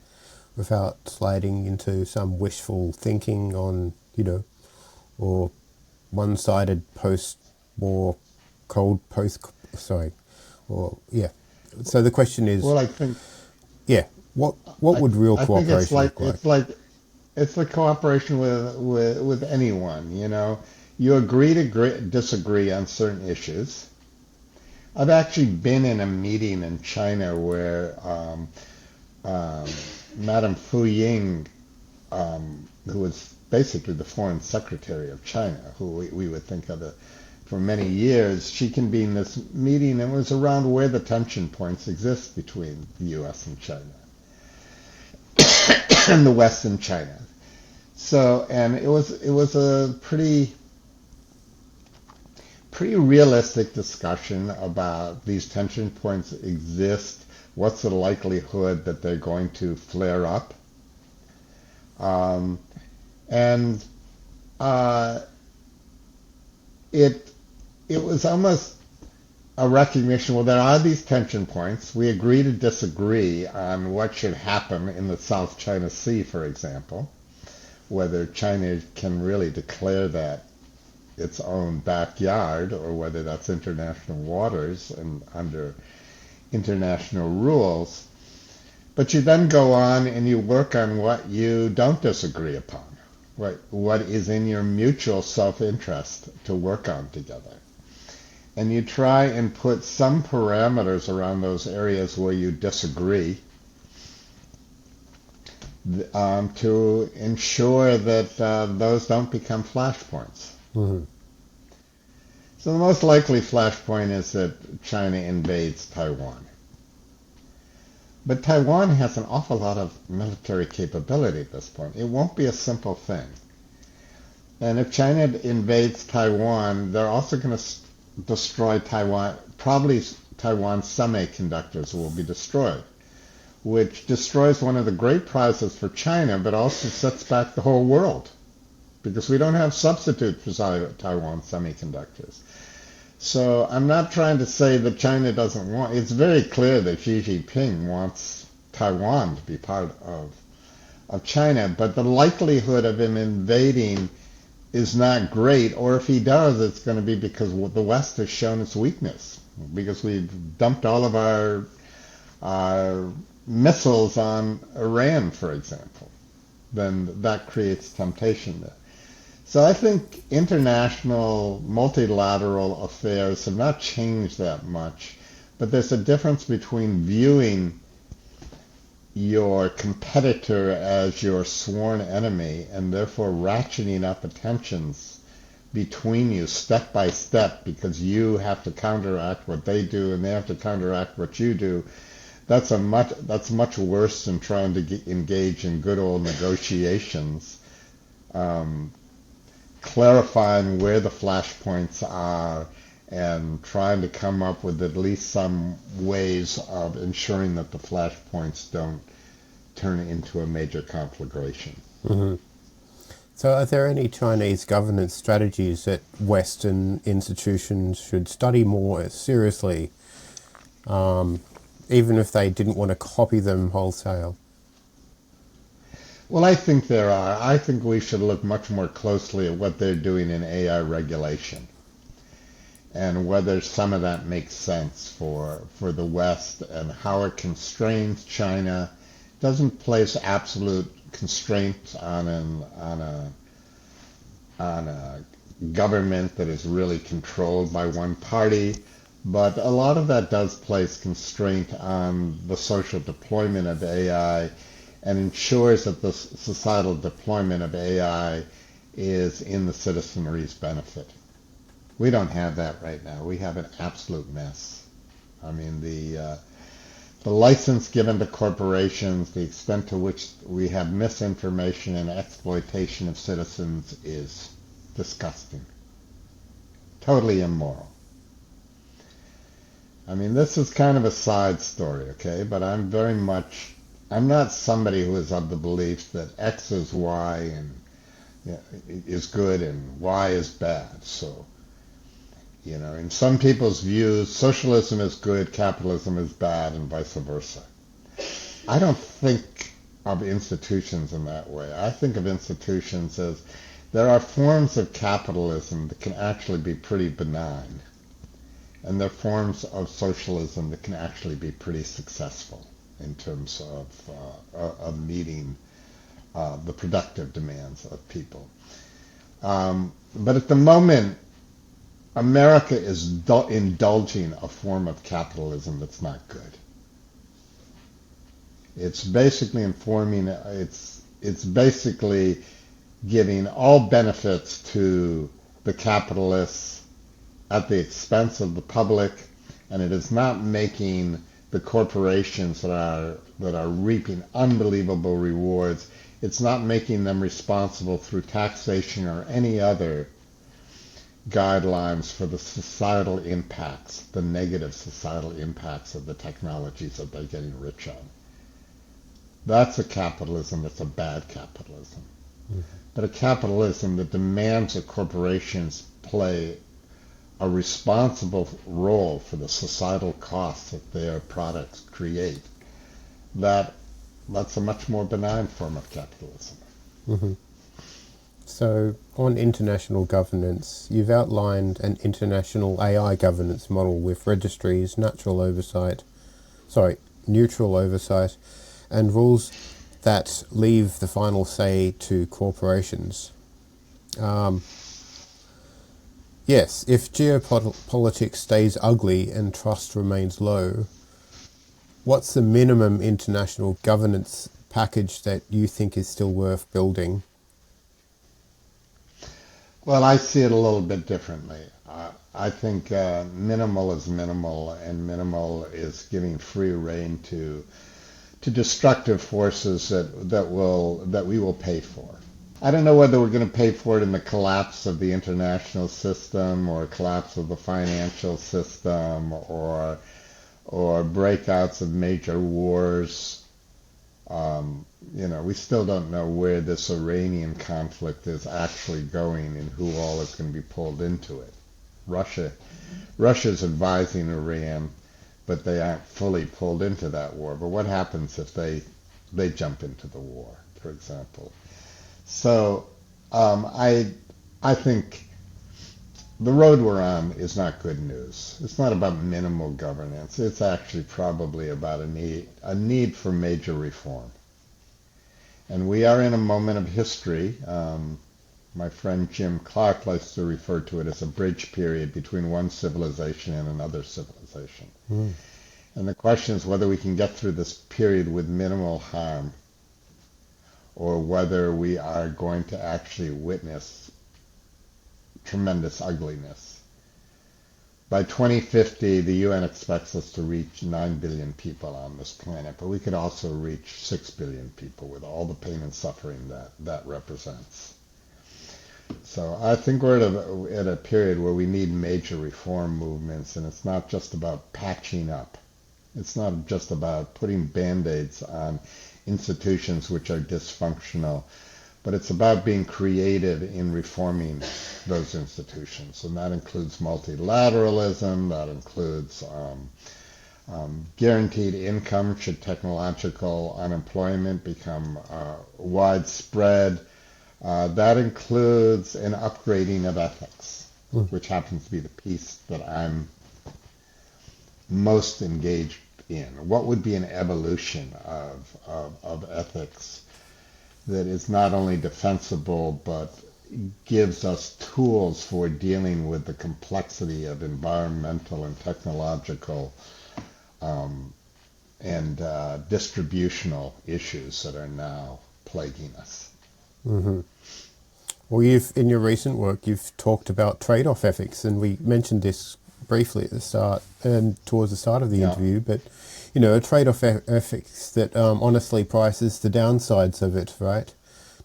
without sliding into some wishful thinking on, or one-sided post-war, So the question is, Well, I think, what would real I think cooperation look like? It's like cooperation with anyone. You agree to disagree on certain issues. I've actually been in a meeting in China where Madame Fu Ying, who was basically the foreign secretary of China, who we would think of for many years, she convened this meeting, and it was around where the tension points exist between the U.S. and China, and the West and China. So, and it was a pretty realistic discussion about these tension points exist. What's the likelihood that they're going to flare up? And it was almost a recognition, well, there are these tension points. We agree to disagree on what should happen in the South China Sea, for example, whether China can really declare that its own backyard or whether that's international waters and under international rules. But you then go on and you work on what you don't disagree upon, what is in your mutual self-interest to work on together. And you try and put some parameters around those areas where you disagree to ensure that those don't become flashpoints. Mm-hmm. So the most likely flashpoint is that China invades Taiwan. But Taiwan has an awful lot of military capability at this point. It won't be a simple thing. And if China invades Taiwan, they're also going to destroy Taiwan. Probably Taiwan's semiconductors will be destroyed, which destroys one of the great prizes for China, but also sets back the whole world, because we don't have substitute for Taiwan semiconductors. So I'm not trying to say that China doesn't want. It's very clear that Xi Jinping wants Taiwan to be part of China, but the likelihood of him invading is not great, or if he does, it's going to be because the West has shown its weakness, because we've dumped all of our missiles on Iran, for example. Then that creates temptation there. So I think international multilateral affairs have not changed that much, but there's a difference between viewing your competitor as your sworn enemy and therefore ratcheting up tensions between you step by step, because you have to counteract what they do and they have to counteract what you do. That's much worse than trying to engage in good old negotiations, clarifying where the flashpoints are and trying to come up with at least some ways of ensuring that the flashpoints don't turn into a major conflagration. Mm-hmm. So are there any Chinese governance strategies that Western institutions should study more seriously, even if they didn't want to copy them wholesale? Well, I think there are. I think we should look much more closely at what they're doing in AI regulation and whether some of that makes sense for the West and how it constrains China, doesn't place absolute constraints on a government that is really controlled by one party, But a lot of that does place constraint on the social deployment of AI and ensures that the societal deployment of AI is in the citizenry's benefit. We don't have that right now. We have an absolute mess. I mean, the license given to corporations, the extent to which we have misinformation and exploitation of citizens is disgusting. Totally immoral. I mean, this is kind of a side story, okay? But I'm not somebody who is of the belief that X is Y and is good and Y is bad. So, in some people's views, socialism is good, capitalism is bad, and vice versa. I don't think of institutions in that way. I think of institutions as there are forms of capitalism that can actually be pretty benign, and there are forms of socialism that can actually be pretty successful in terms of meeting the productive demands of people. But at the moment, America is indulging a form of capitalism that's not good. It's basically it's basically giving all benefits to the capitalists at the expense of the public, and it is not making the corporations that are reaping unbelievable rewards, it's not making them responsible through taxation or any other guidelines for the societal impacts, the negative societal impacts of the technologies that they're getting rich on. That's a capitalism that's a bad capitalism. Mm-hmm. But a capitalism that demands that corporations play a responsible role for the societal costs that their products create, that's a much more benign form of capitalism. Mm-hmm. So, on international governance, you've outlined an international AI governance model with registries, neutral oversight, and rules that leave the final say to corporations. Yes, if geopolitics stays ugly and trust remains low, what's the minimum international governance package that you think is still worth building? Well, I see it a little bit differently. I think minimal is minimal, and minimal is giving free rein to destructive forces that we will pay for. I don't know whether we're going to pay for it in the collapse of the international system or collapse of the financial system or breakouts of major wars. We still don't know where this Iranian conflict is actually going and who all is going to be pulled into it. Russia's advising Iran, but they aren't fully pulled into that war. But what happens if they jump into the war, for example? So I think the road we're on is not good news. It's not about minimal governance. It's actually probably about a need for major reform. And we are in a moment of history. My friend Jim Clark likes to refer to it as a bridge period between one civilization and another civilization. Mm. And the question is whether we can get through this period with minimal harm, or whether we are going to actually witness tremendous ugliness. By 2050, the UN expects us to reach 9 billion people on this planet, but we could also reach 6 billion people with all the pain and suffering that represents. So I think we're at a period where we need major reform movements, and it's not just about patching up. It's not just about putting Band-Aids on institutions which are dysfunctional, but it's about being creative in reforming those institutions. And that includes multilateralism, that includes guaranteed income should technological unemployment become widespread. That includes an upgrading of ethics, which happens to be the piece that I'm most engaged in. What would be an evolution of ethics that is not only defensible but gives us tools for dealing with the complexity of environmental and technological and distributional issues that are now plaguing us. Mm-hmm. Well, in your recent work, you've talked about trade-off ethics, and we mentioned this briefly at the start and towards the start of the interview, but a trade-off ethics that honestly prices the downsides of it, right?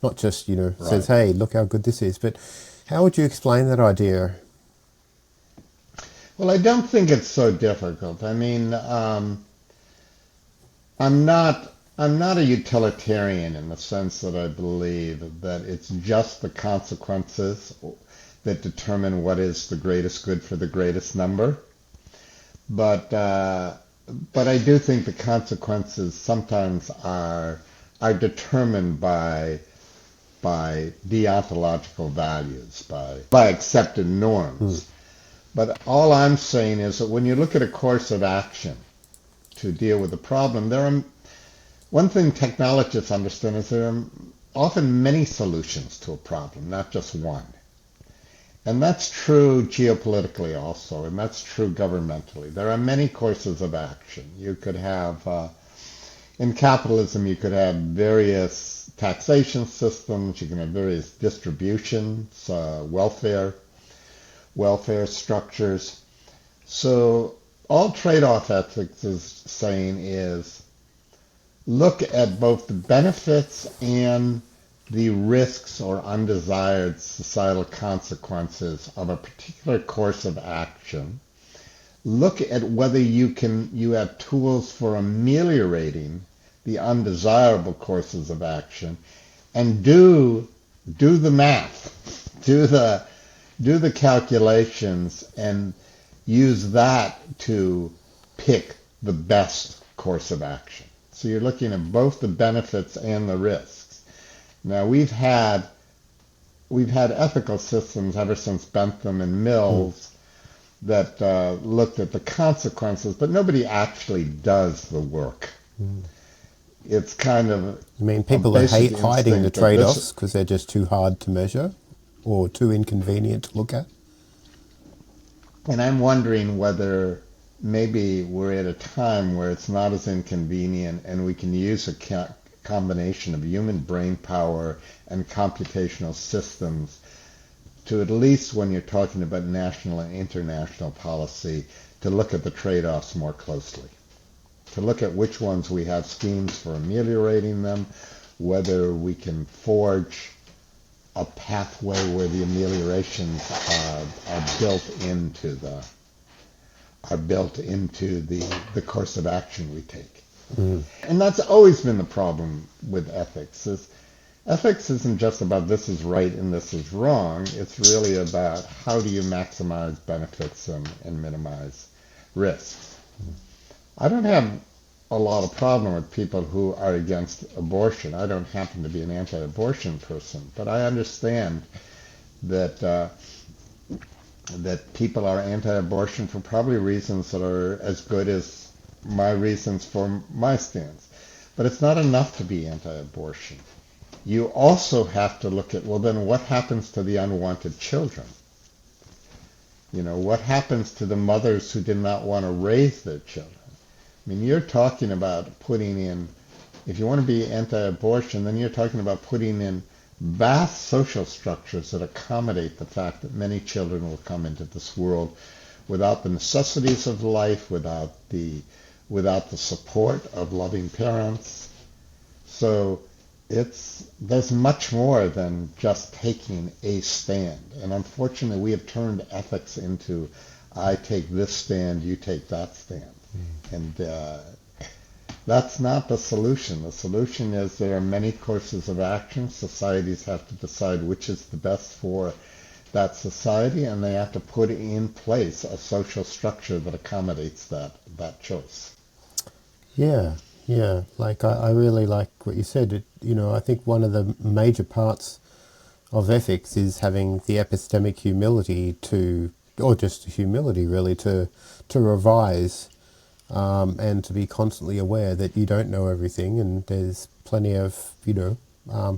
Not just, says, hey, look how good this is, but how would you explain that idea? Well, I don't think it's so difficult. I mean, I'm not a utilitarian in the sense that I believe that it's just the consequences that determine what is the greatest good for the greatest number. But I do think the consequences sometimes are determined by deontological values, by accepted norms. But all I'm saying is that when you look at a course of action to deal with a problem, one thing technologists understand is there are often many solutions to a problem, not just one. And that's true geopolitically also, and that's true governmentally. There are many courses of action. You could have, in capitalism, you could have various taxation systems, you can have various distributions, welfare structures. So all trade-off ethics is saying is look at both the benefits and the risks or undesired societal consequences of a particular course of action. Look at whether you have tools for ameliorating the undesirable courses of action, and do the math, do the calculations, and use that to pick the best course of action. So you're looking at both the benefits and the risks. Now we've had ethical systems ever since Bentham and Mills that looked at the consequences, but nobody actually does the work. It's kind of people are hiding the trade-offs because they're just too hard to measure or too inconvenient to look at? And I'm wondering whether maybe we're at a time where it's not as inconvenient and we can use a combination of human brain power and computational systems to, at least when you're talking about national and international policy, to look at the trade-offs more closely, to look at which ones we have schemes for ameliorating them, whether we can forge a pathway where the ameliorations are built into the course of action we take. And that's always been the problem with ethics. Ethics isn't just about this is right and this is wrong. It's really about how do you maximize benefits and minimize risks. I don't have a lot of problem with people who are against abortion. I don't happen to be an anti-abortion person, but I understand that people are anti-abortion for probably reasons that are as good as my reasons for my stance. But it's not enough to be anti-abortion. You also have to look at, well, then what happens to the unwanted children? What happens to the mothers who did not want to raise their children? I mean, you're talking about putting in, if you want to be anti-abortion, then you're talking about putting in vast social structures that accommodate the fact that many children will come into this world without the necessities of life, without the support of loving parents. So there's much more than just taking a stand. And unfortunately, we have turned ethics into, I take this stand, you take that stand. And that's not the solution. The solution is there are many courses of action. Societies have to decide which is the best for that society, and they have to put in place a social structure that accommodates that choice. Yeah. Like I really like what you said. I think one of the major parts of ethics is having the epistemic humility or just humility really, to revise. And to be constantly aware that you don't know everything, and there's plenty of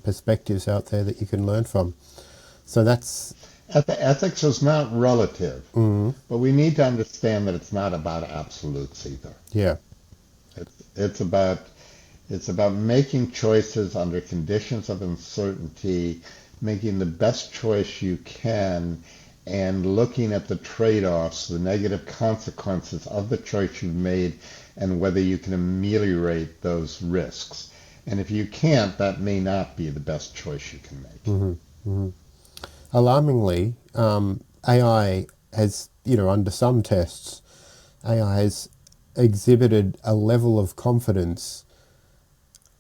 perspectives out there that you can learn from. So that's Ethics is not relative, mm, but we need to understand that it's not about absolutes either. yeah. It's about making choices under conditions of uncertainty, making the best choice you can, and looking at the trade-offs, the negative consequences of the choice you've made, and whether you can ameliorate those risks. And if you can't, that may not be the best choice you can make. Mm-hmm, mm-hmm. Alarmingly, AI has, under some tests, AI has exhibited a level of confidence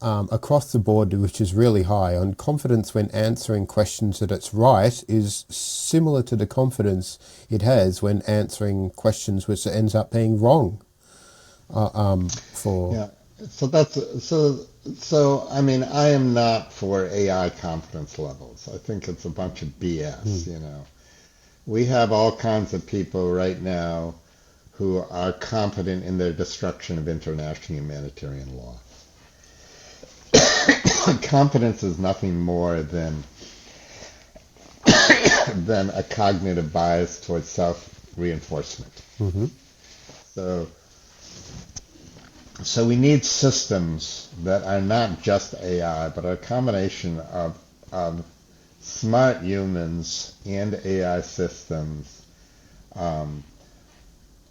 across the board which is really high. And confidence when answering questions that it's right is similar to the confidence it has when answering questions which it ends up being wrong. Yeah. So I mean, I am not for AI confidence levels. I think it's a bunch of BS, We have all kinds of people right now who are confident in their destruction of international humanitarian law. Confidence is nothing more than a cognitive bias towards self-reinforcement. Mm-hmm. So we need systems that are not just AI, but a combination of smart humans and AI systems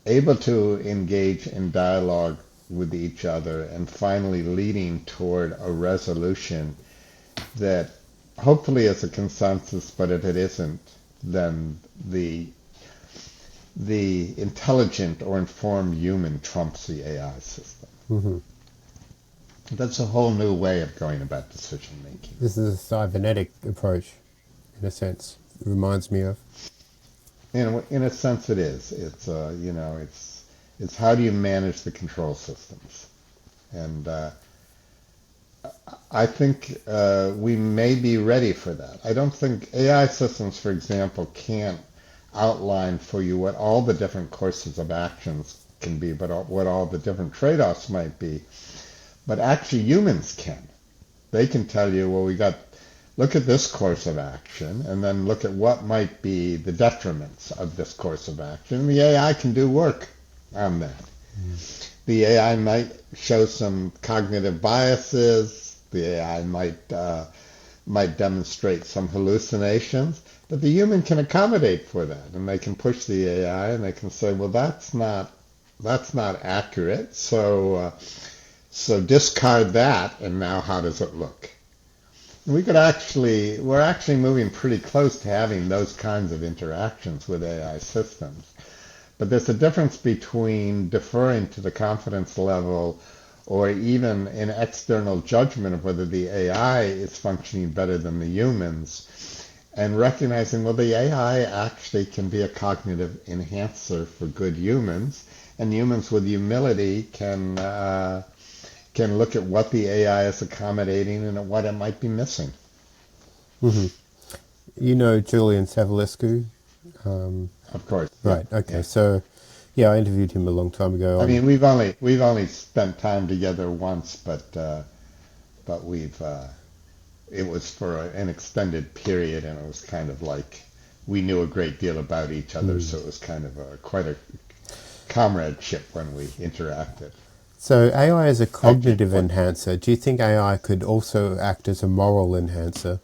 able to engage in dialogue with each other and finally leading toward a resolution that hopefully is a consensus, but if it isn't, then the intelligent or informed human trumps the AI system. Mm-hmm. That's a whole new way of going about decision making. This is a cybernetic approach, in a sense. It reminds me of. In a sense, it is. It's it's how do you manage the control systems, and I think we may be ready for that. I don't think AI systems, for example, can't outline for you what all the different courses of actions can be, but what all the different trade-offs might be. But actually, humans can. They can tell you, well, look at this course of action, and then look at what might be the detriments of this course of action. The AI can do work on that. Mm. The AI might show some cognitive biases. The AI might demonstrate some hallucinations, but the human can accommodate for that, and they can push the AI, and they can say, well, that's not accurate. So discard that, and now how does it look? We're actually moving pretty close to having those kinds of interactions with AI systems. But there's a difference between deferring to the confidence level or even an external judgment of whether the AI is functioning better than the humans and recognizing, well, the AI actually can be a cognitive enhancer for good humans, and humans with humility can look at what the AI is accommodating and at what it might be missing. Mm-hmm. You know Julian Savulescu? Of course. Right. Okay. Yeah. So, yeah, I interviewed him a long time ago. I mean, we've only spent time together once, but it was for an extended period, and it was kind of like we knew a great deal about each other, so it was kind of quite a comradeship when we interacted. So AI is a cognitive enhancer. Do you think AI could also act as a moral enhancer?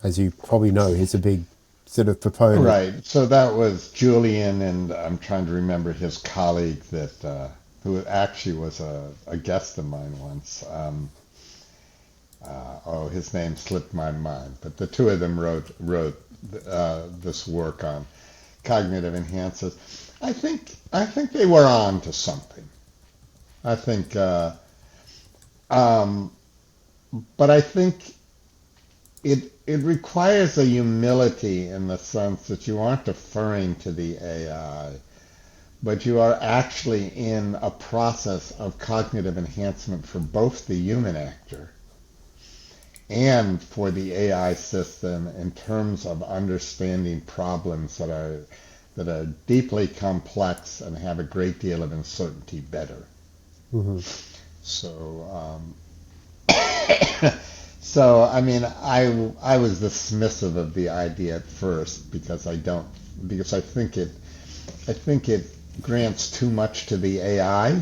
As you probably know, he's a big sort of proponent. Right. So that was Julian, and I'm trying to remember his colleague who actually was a guest of mine once. His name slipped my mind. But the two of them wrote this work on cognitive enhancers. I think they were on to something. I think, but I think it requires a humility in the sense that you aren't deferring to the AI, but you are actually in a process of cognitive enhancement for both the human actor and for the AI system in terms of understanding problems that are deeply complex and have a great deal of uncertainty better. Mm-hmm. So So, I mean, I was dismissive of the idea at first because I think it grants too much to the AI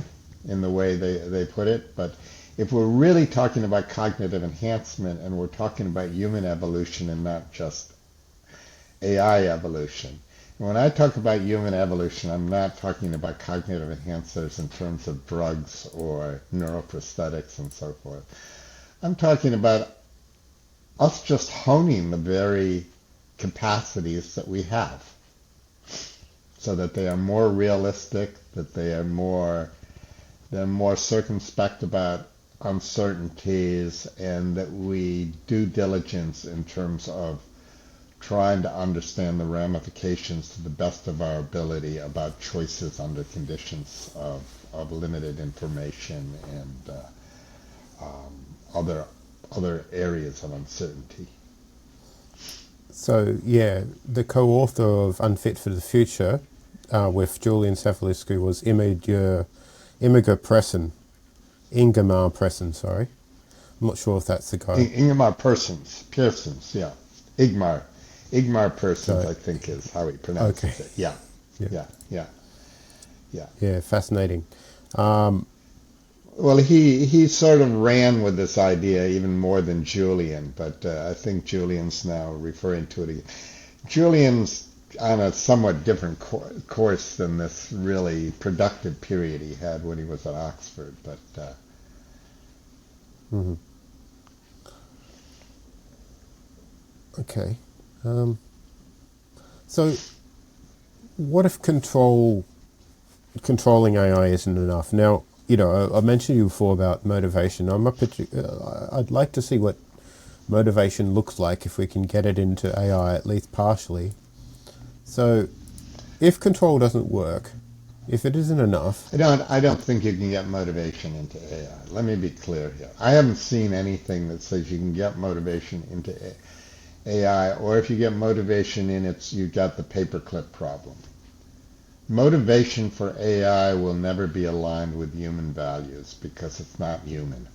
in the way they put it. But if we're really talking about cognitive enhancement and we're talking about human evolution and not just AI evolution. And when I talk about human evolution, I'm not talking about cognitive enhancers in terms of drugs or neuroprosthetics and so forth. I'm talking about us just honing the very capacities that we have so that they are more realistic, that they're more circumspect about uncertainties, and that we do diligence in terms of trying to understand the ramifications to the best of our ability about choices under conditions of limited information and other areas of uncertainty. So, yeah, the co-author of Unfit for the Future with Julian Savulescu was Ingemar Presson, sorry. I'm not sure if that's the guy. Ingemar Persons, yeah. Igmar Persons, So, I think is how he pronounces okay. it. Yeah, Yeah. yeah. Yeah, fascinating. Well, he sort of ran with this idea even more than Julian, but I think Julian's now referring to it again. Julian's on a somewhat different course than this really productive period he had when he was at Oxford, but Mhm. Okay. So, what if controlling AI isn't enough? Now, I mentioned you before about motivation. I'd like to see what motivation looks like if we can get it into AI at least partially. So, if control doesn't work, if it isn't enough, I don't think you can get motivation into AI. Let me be clear here. I haven't seen anything that says you can get motivation into AI, or if you get motivation in it, you got the paperclip problem. Motivation for AI will never be aligned with human values because it's not human.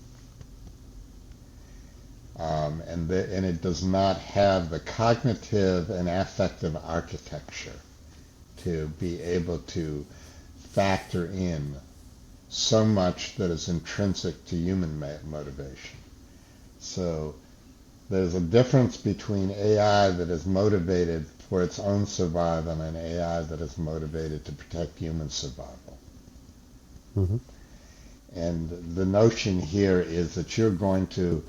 And it does not have the cognitive and affective architecture to be able to factor in so much that is intrinsic to human motivation. So there's a difference between AI that is motivated for its own survival and AI that is motivated to protect human survival. mm-hmm. And the notion here is that you're going to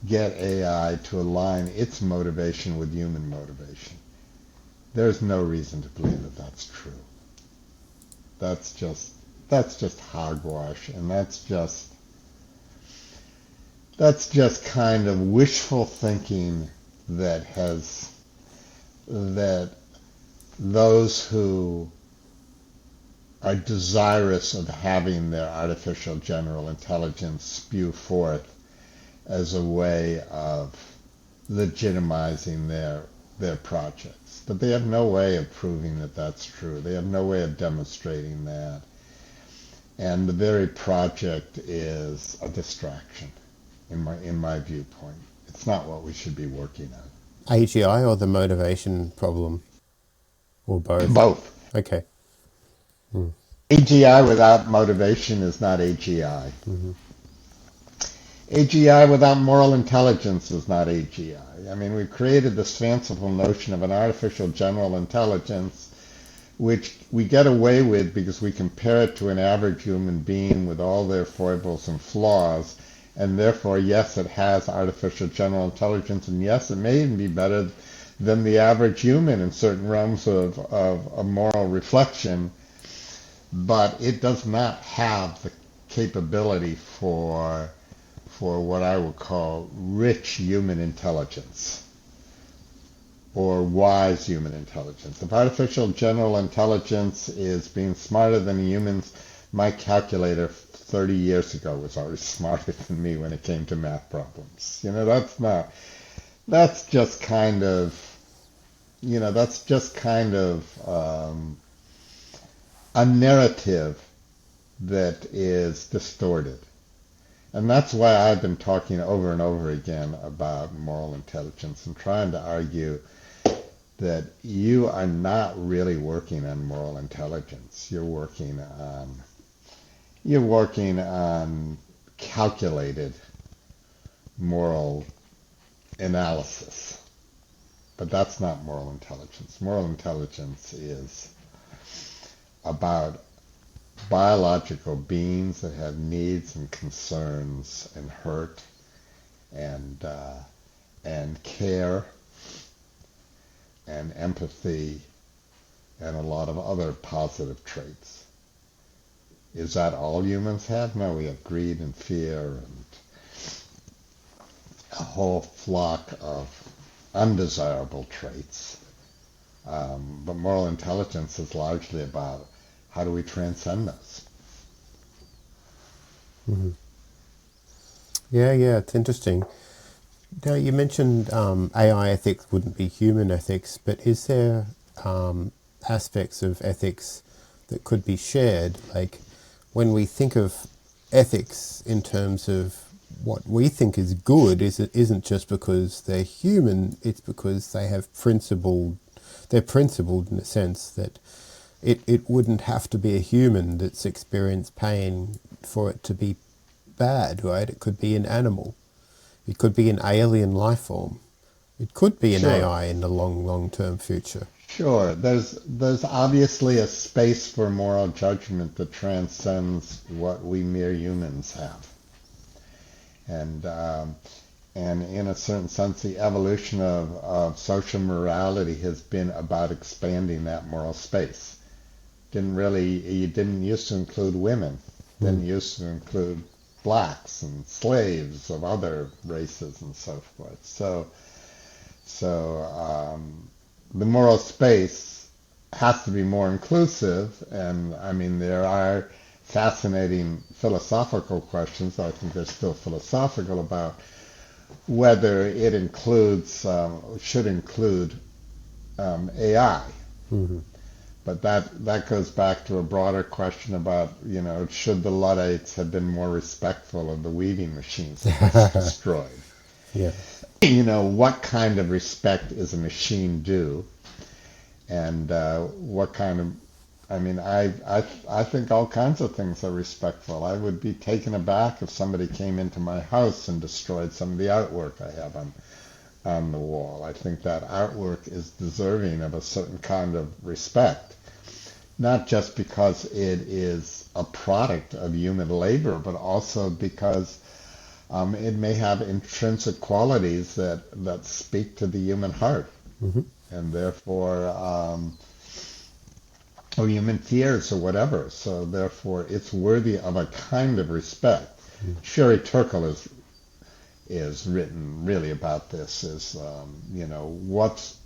get AI to align its motivation with human motivation. There's no reason to believe that that's true. That's just hogwash, and that's just kind of wishful thinking that those who are desirous of having their artificial general intelligence spew forth as a way of legitimizing their projects. But they have no way of proving that that's true. They have no way of demonstrating that. And the very project is a distraction, in my viewpoint. It's not what we should be working on. AGI or the motivation problem, or both? Both. Okay. AGI without motivation is not AGI. Mm-hmm. AGI without moral intelligence is not AGI. I mean, we've created this fanciful notion of an artificial general intelligence, which we get away with because we compare it to an average human being with all their foibles and flaws, and therefore, yes, it has artificial general intelligence, and yes, it may even be better than the average human in certain realms of moral reflection, but it does not have the capability for what I would call rich human intelligence or wise human intelligence. If artificial general intelligence is being smarter than humans, my calculator 30 years ago was already smarter than me when it came to math problems. That's just kind of a narrative that is distorted. And that's why I've been talking over and over again about moral intelligence and trying to argue that you are not really working on moral intelligence. You're working on calculated moral analysis. But that's not moral intelligence. Moral intelligence is about biological beings that have needs and concerns and hurt and care and empathy and a lot of other positive traits. Is that all humans have? No, we have greed and fear and a whole flock of undesirable traits. But moral intelligence is largely about how do we transcend those. Hmm. Yeah, it's interesting. Now, you mentioned AI ethics wouldn't be human ethics, but is there aspects of ethics that could be shared? Like, when we think of ethics in terms of what we think is good, it isn't just because they're human, it's because they're principled in the sense that it wouldn't have to be a human that's experienced pain for it to be bad, right? It could be an animal. It could be an alien life form. It could be an Sure, AI in the long-term future. sure. There's obviously a space for moral judgment that transcends what we mere humans have. And and in a certain sense, the evolution of social morality has been about expanding that moral space. You didn't used to include women, Mm. didn't used to include blacks and slaves of other races and so forth. So the moral space has to be more inclusive, and I mean there are fascinating philosophical questions. I think they're still philosophical about whether it should include AI. Hmm. But that goes back to a broader question about, should the Luddites have been more respectful of the weaving machines that was destroyed? Yeah. What kind of respect is a machine due? And what kind of, I mean, I think all kinds of things are respectful. I would be taken aback if somebody came into my house and destroyed some of the artwork I have on the wall. I think that artwork is deserving of a certain kind of respect, not just because it is a product of human labor, but also because it may have intrinsic qualities that speak to the human heart, Hmm. and therefore, or human fears or whatever. So therefore, it's worthy of a kind of respect. Sherry Turkle is written really about this.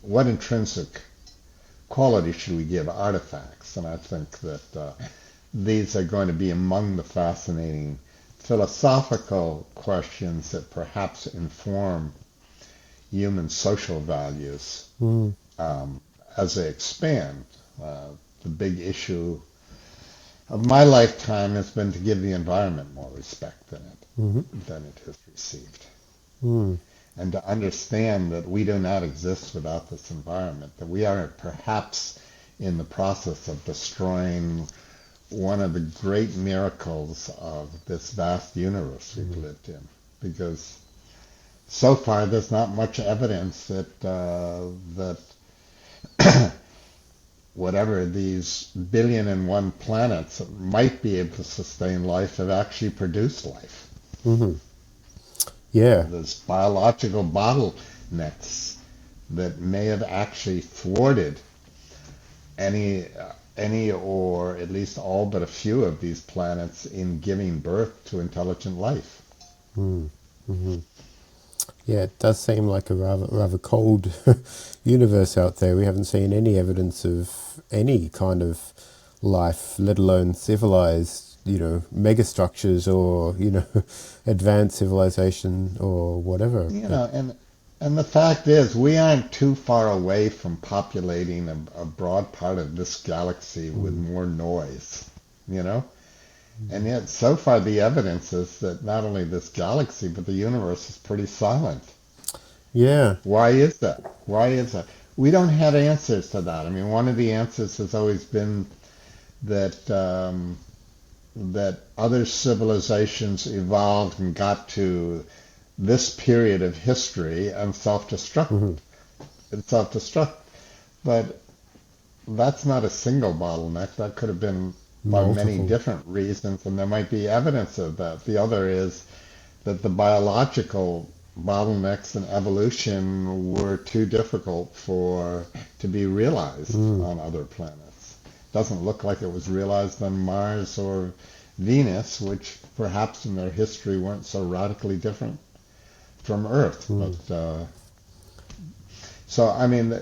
What intrinsic quality should we give artifacts? And I think that these are going to be among the fascinating philosophical questions that perhaps inform human social values Mm. as they expand. The big issue of my lifetime has been to give the environment more respect Hmm. than it has received, Mm. and to understand that we do not exist without this environment, that we are perhaps in the process of destroying one of the great miracles of this vast universe we've lived in, because so far there's not much evidence that whatever these 1,000,000,001 planets that might be able to sustain life have actually produced life. Hmm. Yeah. There's biological bottlenecks that may have actually thwarted any or at least all but a few of these planets in giving birth to intelligent life. Mm. Hmm. Yeah, it does seem like a rather cold universe out there. We haven't seen any evidence of any kind of life, let alone civilized, megastructures or, advanced civilization or whatever. You But know, and the fact is, we aren't too far away from populating a broad part of this galaxy with mm, more noise. You know, And yet, so far, the evidence is that not only this galaxy, but the universe is pretty silent. Yeah. Why is that? Why is that? We don't have answers to that. I mean, one of the answers has always been that that other civilizations evolved and got to this period of history and self-destruct. And self-destruct. But that's not a single bottleneck. That could have been by many Multiple. different reasons, and there might be evidence of that. The other is that the biological bottlenecks in evolution were too difficult to be realized on other planets. Doesn't look like it was realized on Mars or Venus, which perhaps in their history weren't so radically different from Earth. But so I mean,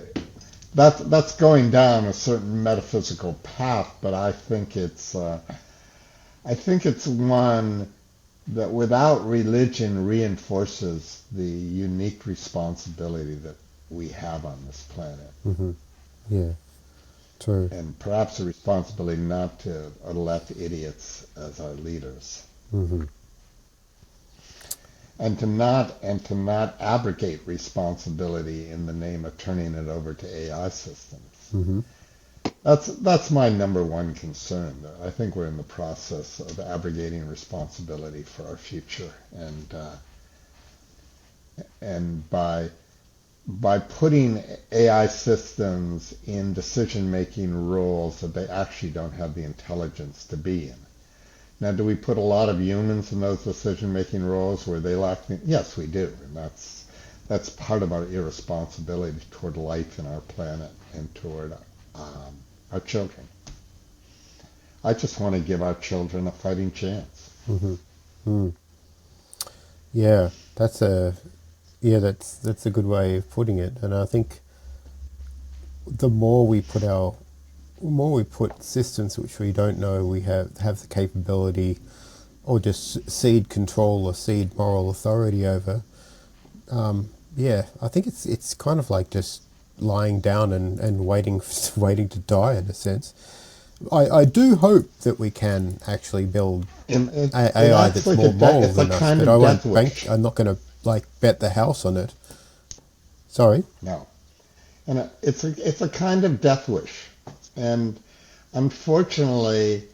that's going down a certain metaphysical path, but I think it's one that without religion reinforces the unique responsibility that we have on this planet. Yeah. True. And perhaps a responsibility not to elect idiots as our leaders. And to not abrogate responsibility in the name of turning it over to AI systems. That's my number one concern. I think we're in the process of abrogating responsibility for our future, and by putting AI systems in decision-making roles that they actually don't have the intelligence to be in. Now, do we put a lot of humans in those decision-making roles where they lack? Yes, we do, and that's part of our irresponsibility toward life in our planet and toward our children. I just want to give our children a fighting chance. Yeah, that's a good way of putting it, and I think the more we put systems which we don't know we have the capability or just cede control or cede moral authority over, I think it's kind of like just lying down and waiting to die in a sense. I do hope that we can actually build AI that's more moral than us, but I won't bank. I'm not going to bet the house on it. Sorry. No, and it's a kind of death wish, and unfortunately,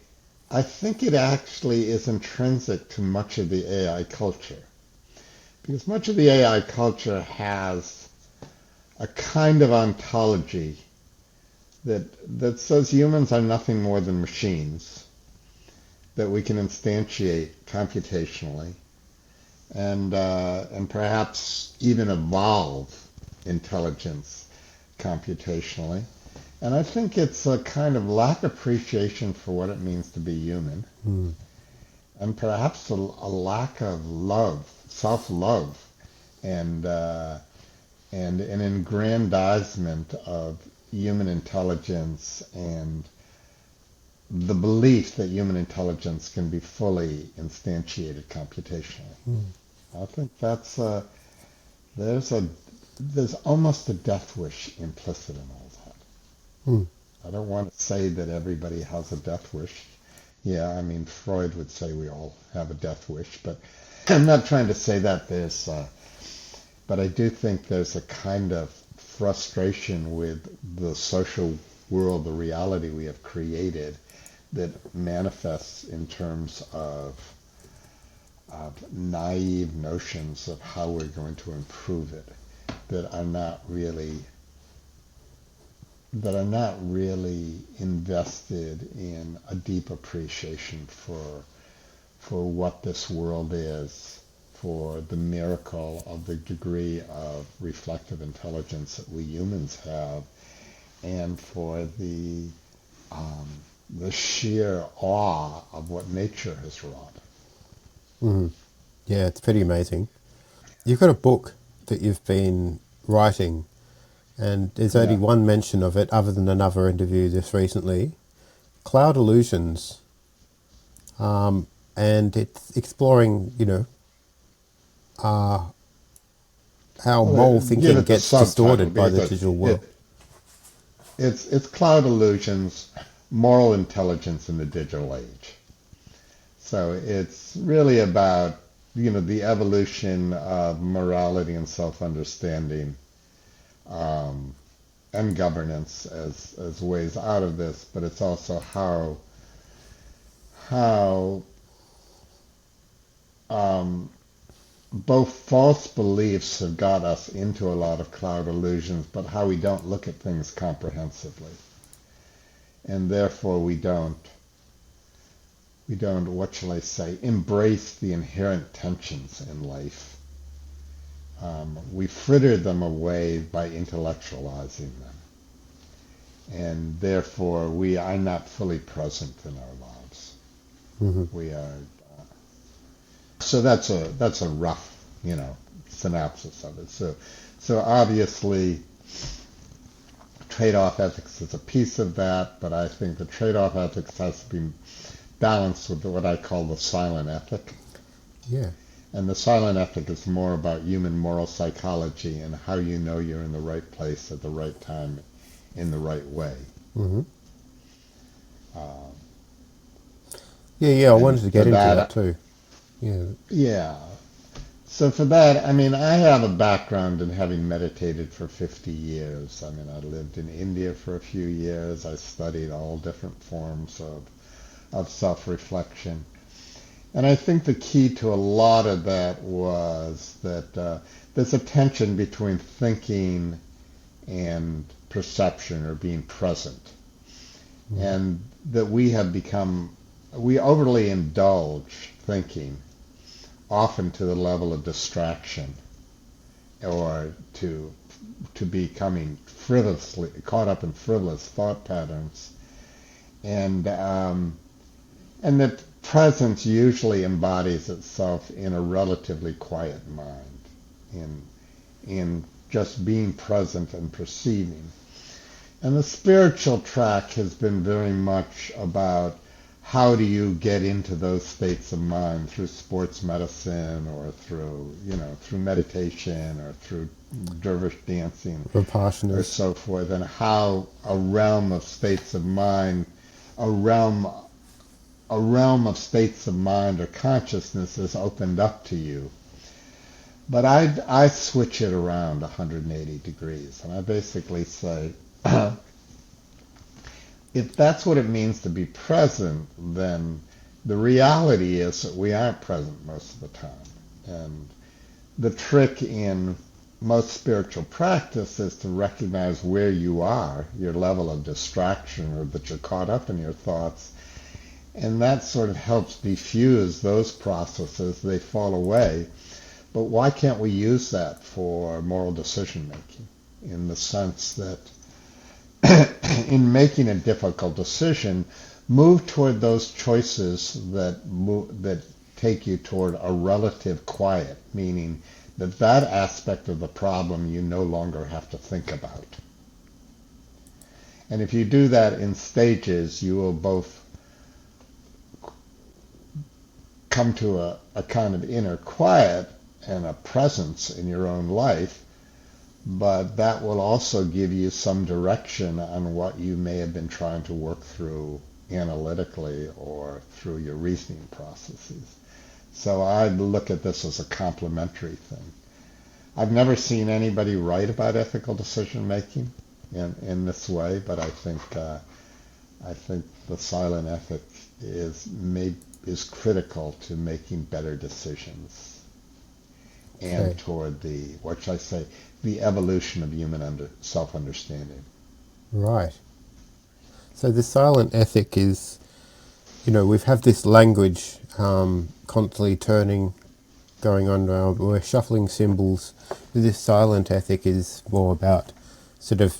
I think it actually is intrinsic to much of the AI culture, because much of the AI culture has a kind of ontology that says humans are nothing more than machines that we can instantiate computationally and perhaps even evolve intelligence computationally. And I think it's a kind of lack of appreciation for what it means to be human, and perhaps a lack of love, self-love, and an aggrandizement of human intelligence and the belief that human intelligence can be fully instantiated computationally. I think there's almost a death wish implicit in all that. I don't want to say that everybody has a death wish. Yeah, I mean, Freud would say we all have a death wish, but I'm not trying to say that but I do think there's a kind of frustration with the social world, the reality we have created, that manifests in terms of naive notions of how we're going to improve it, that are not really invested in a deep appreciation for what this world is, for the miracle of the degree of reflective intelligence that we humans have, and for the sheer awe of what nature has wrought. Yeah, it's pretty amazing. You've got a book that you've been writing, and there's only one mention of it other than another interview just recently. Cloud Illusions. And it's exploring, how moral thinking gets distorted by the digital world. It's Cloud Illusions, Moral Intelligence in the Digital Age. So it's really about, the evolution of morality and self-understanding, and governance as ways out of this, but it's also how both false beliefs have got us into a lot of cloud illusions, but how we don't look at things comprehensively. And therefore we don't, what shall I say, embrace the inherent tensions in life. We fritter them away by intellectualizing them. And therefore we are not fully present in our lives. Mm-hmm. We are, so that's a rough, synopsis of it. So obviously trade-off ethics is a piece of that, but I think the trade-off ethics has to be balanced with what I call the silent ethic. Yeah. And the silent ethic is more about human moral psychology and how you know you're in the right place at the right time in the right way. Mm-hmm. I wanted to get into that too. Yeah. Yeah. So for that, I have a background in having meditated for 50 years. I lived in India for a few years. I studied all different forms of self-reflection. And I think the key to a lot of that was that there's a tension between thinking and perception or being present. Mm-hmm. And that we overly indulge thinking, often to the level of distraction, or to becoming caught up in frivolous thought patterns, and that presence usually embodies itself in a relatively quiet mind, in just being present and perceiving. And the spiritual track has been very much about how do you get into those states of mind through sports medicine or through meditation or through dervish dancing or so forth, and how a realm of states of mind, a realm of states of mind or consciousness is opened up to you. But I switch it around 180 degrees, and I basically say, if that's what it means to be present, then the reality is that we aren't present most of the time. And the trick in most spiritual practice is to recognize where you are, your level of distraction, or that you're caught up in your thoughts. And that sort of helps diffuse those processes. They fall away. But why can't we use that for moral decision making, in the sense that in making a difficult decision, move toward those choices that take you toward a relative quiet, meaning that aspect of the problem you no longer have to think about. And if you do that in stages, you will both come to a kind of inner quiet and a presence in your own life, but that will also give you some direction on what you may have been trying to work through analytically or through your reasoning processes. So I look at this as a complementary thing. I've never seen anybody write about ethical decision making in this way, but I think the silent ethic is critical to making better decisions and toward the evolution of human self-understanding. Right. So the silent ethic is, we've had this language constantly going on. We're shuffling symbols. This silent ethic is more about sort of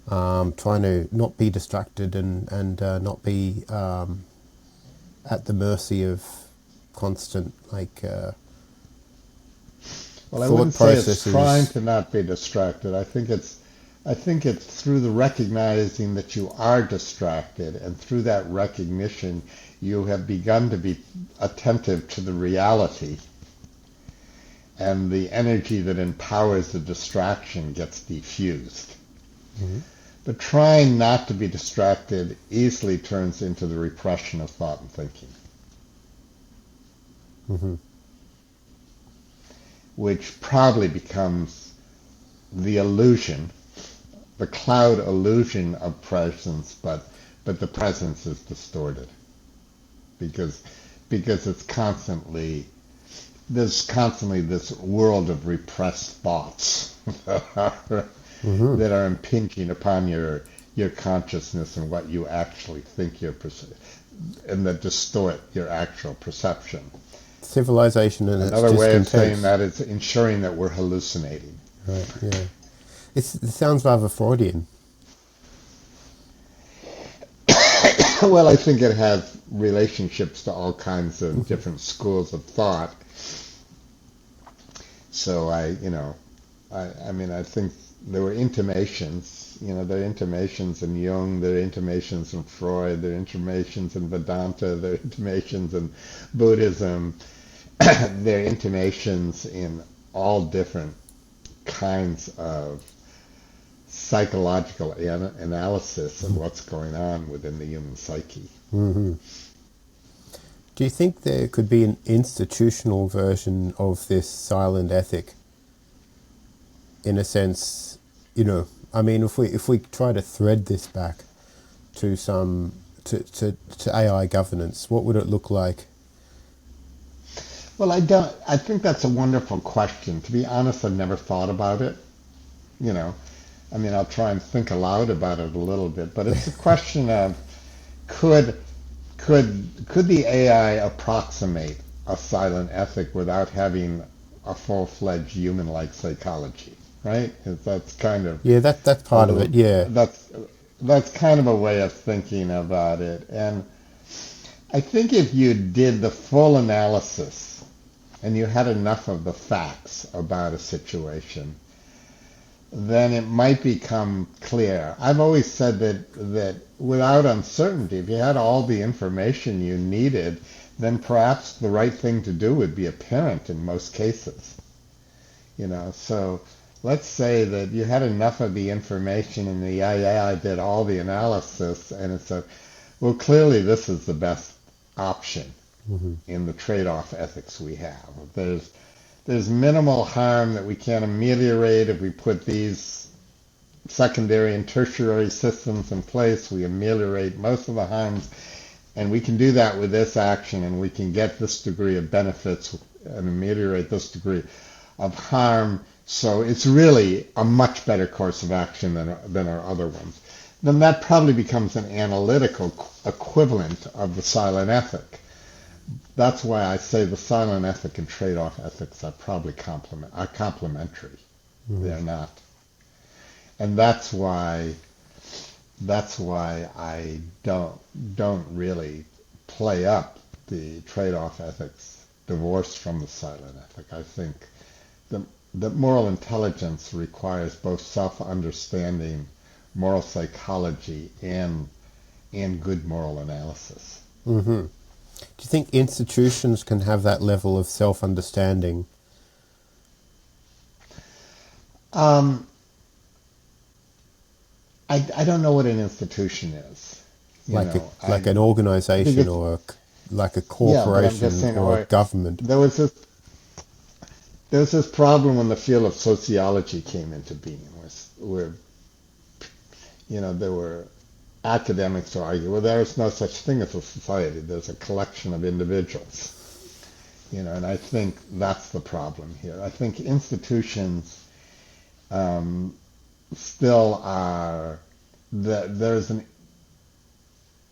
trying to not be distracted and not be at the mercy of constant well, I wouldn't say it's trying to not be distracted. I think it's through the recognizing that you are distracted, and through that recognition, you have begun to be attentive to the reality, and the energy that empowers the distraction gets diffused. Mm-hmm. But trying not to be distracted easily turns into the repression of thought and thinking, Mm-hmm. which probably becomes the illusion, the cloud illusion of presence, but the presence is distorted because it's constantly there's constantly this world of repressed thoughts Mm-hmm. that are impinging upon your consciousness and what you actually think and that distort your actual perception. Civilization and its Another way of saying discontents. that is ensuring that we're hallucinating. Right, yeah. It sounds rather Freudian. Well, I think it has relationships to all kinds of different schools of thought. So I mean, I think there were intimations, there are intimations in Jung, there are intimations in Freud, there are intimations in Vedanta, there are intimations in Buddhism, there are intimations in all different kinds of psychological analysis of what's going on within the human psyche. Mm-hmm. Do you think there could be an institutional version of this silent ethic? In a sense, I mean, if we try to thread this back to to AI governance, what would it look like? Well, I think that's a wonderful question. To be honest, I've never thought about it. I mean, I'll try and think aloud about it a little bit, but it's a question of could the AI approximate a silent ethic without having a full-fledged human-like psychology, right? That's kind of Yeah, that's part of it. Yeah. that's kind of a way of thinking about it. And I think if you did the full analysis and you had enough of the facts about a situation, then it might become clear. I've always said that without uncertainty, if you had all the information you needed, then perhaps the right thing to do would be apparent in most cases. So let's say that you had enough of the information and the AI did all the analysis and it said, well, clearly this is the best option Mm-hmm. in the trade-off ethics we have. There's minimal harm that we can ameliorate if we put these secondary and tertiary systems in place. We ameliorate most of the harms, and we can do that with this action, and we can get this degree of benefits and ameliorate this degree of harm. So it's really a much better course of action than our other ones. Then that probably becomes an analytical equivalent of the silent ethic. That's why I say the silent ethic and trade-off ethics are probably complementary. Mm-hmm. They're not, and that's why I don't really play up the trade-off ethics divorced from the silent ethic. I think that moral intelligence requires both self-understanding, moral psychology, and good moral analysis. Mm-hmm. Do you think institutions can have that level of self-understanding? I don't know what an institution is. Like an organization or like a corporation or a government? There was this problem when the field of sociology came into being, where there were academics who argue, well, there is no such thing as a society. There's a collection of individuals. And I think that's the problem here. I think institutions still are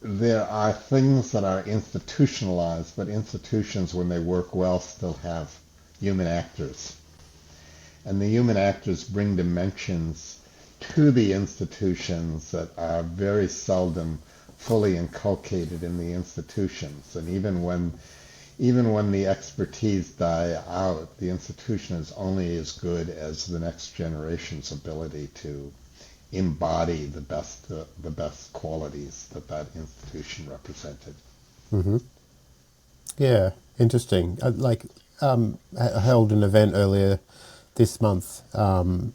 there are things that are institutionalized, but institutions, when they work well, still have human actors. And the human actors bring dimensions to the institutions that are very seldom fully inculcated in the institutions. And even when the expertise die out, the institution is only as good as the next generation's ability to embody the best qualities that institution represented. Mm-hmm. Yeah, interesting. I held an event earlier this month, and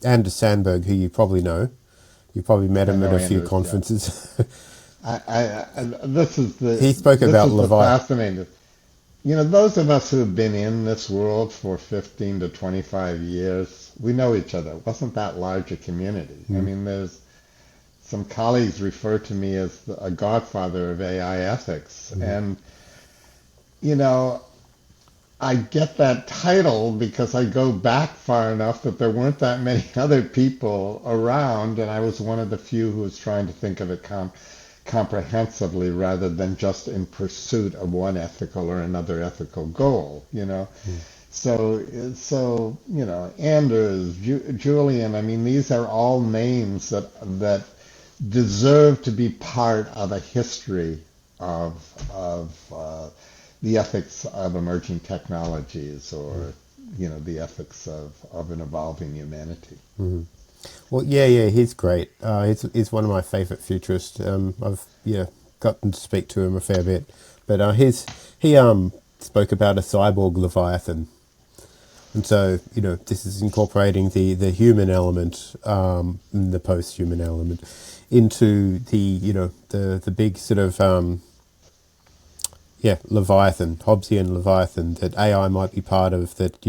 Anders Sandberg, who you probably know, You probably met I him at know a few Anders, yeah. conferences. This is He spoke about the Leviathan. fascinating. You know, those of us who have been in this world for 15 to 25 years, we know each other. It wasn't that large a community. I Mm, mean, there's some colleagues refer to me as a godfather of AI ethics. mm, And, you know, I get that title because I go back far enough that there weren't that many other people around, and I was one of the few who was trying to think of it comprehensively rather than just in pursuit of one ethical or another ethical goal, you know. mm, So you know, Anders, Julian. I mean, these are all names that deserve to be part of a history of the ethics of emerging technologies, mm, or you know, the ethics of an evolving humanity. mm. Well, yeah, he's great. He's one of my favourite futurists. I've gotten to speak to him a fair bit, but he spoke about a cyborg leviathan, and so this is incorporating the human element, and the post-human element, into the big sort of leviathan, Hobbesian leviathan that AI might be part of. That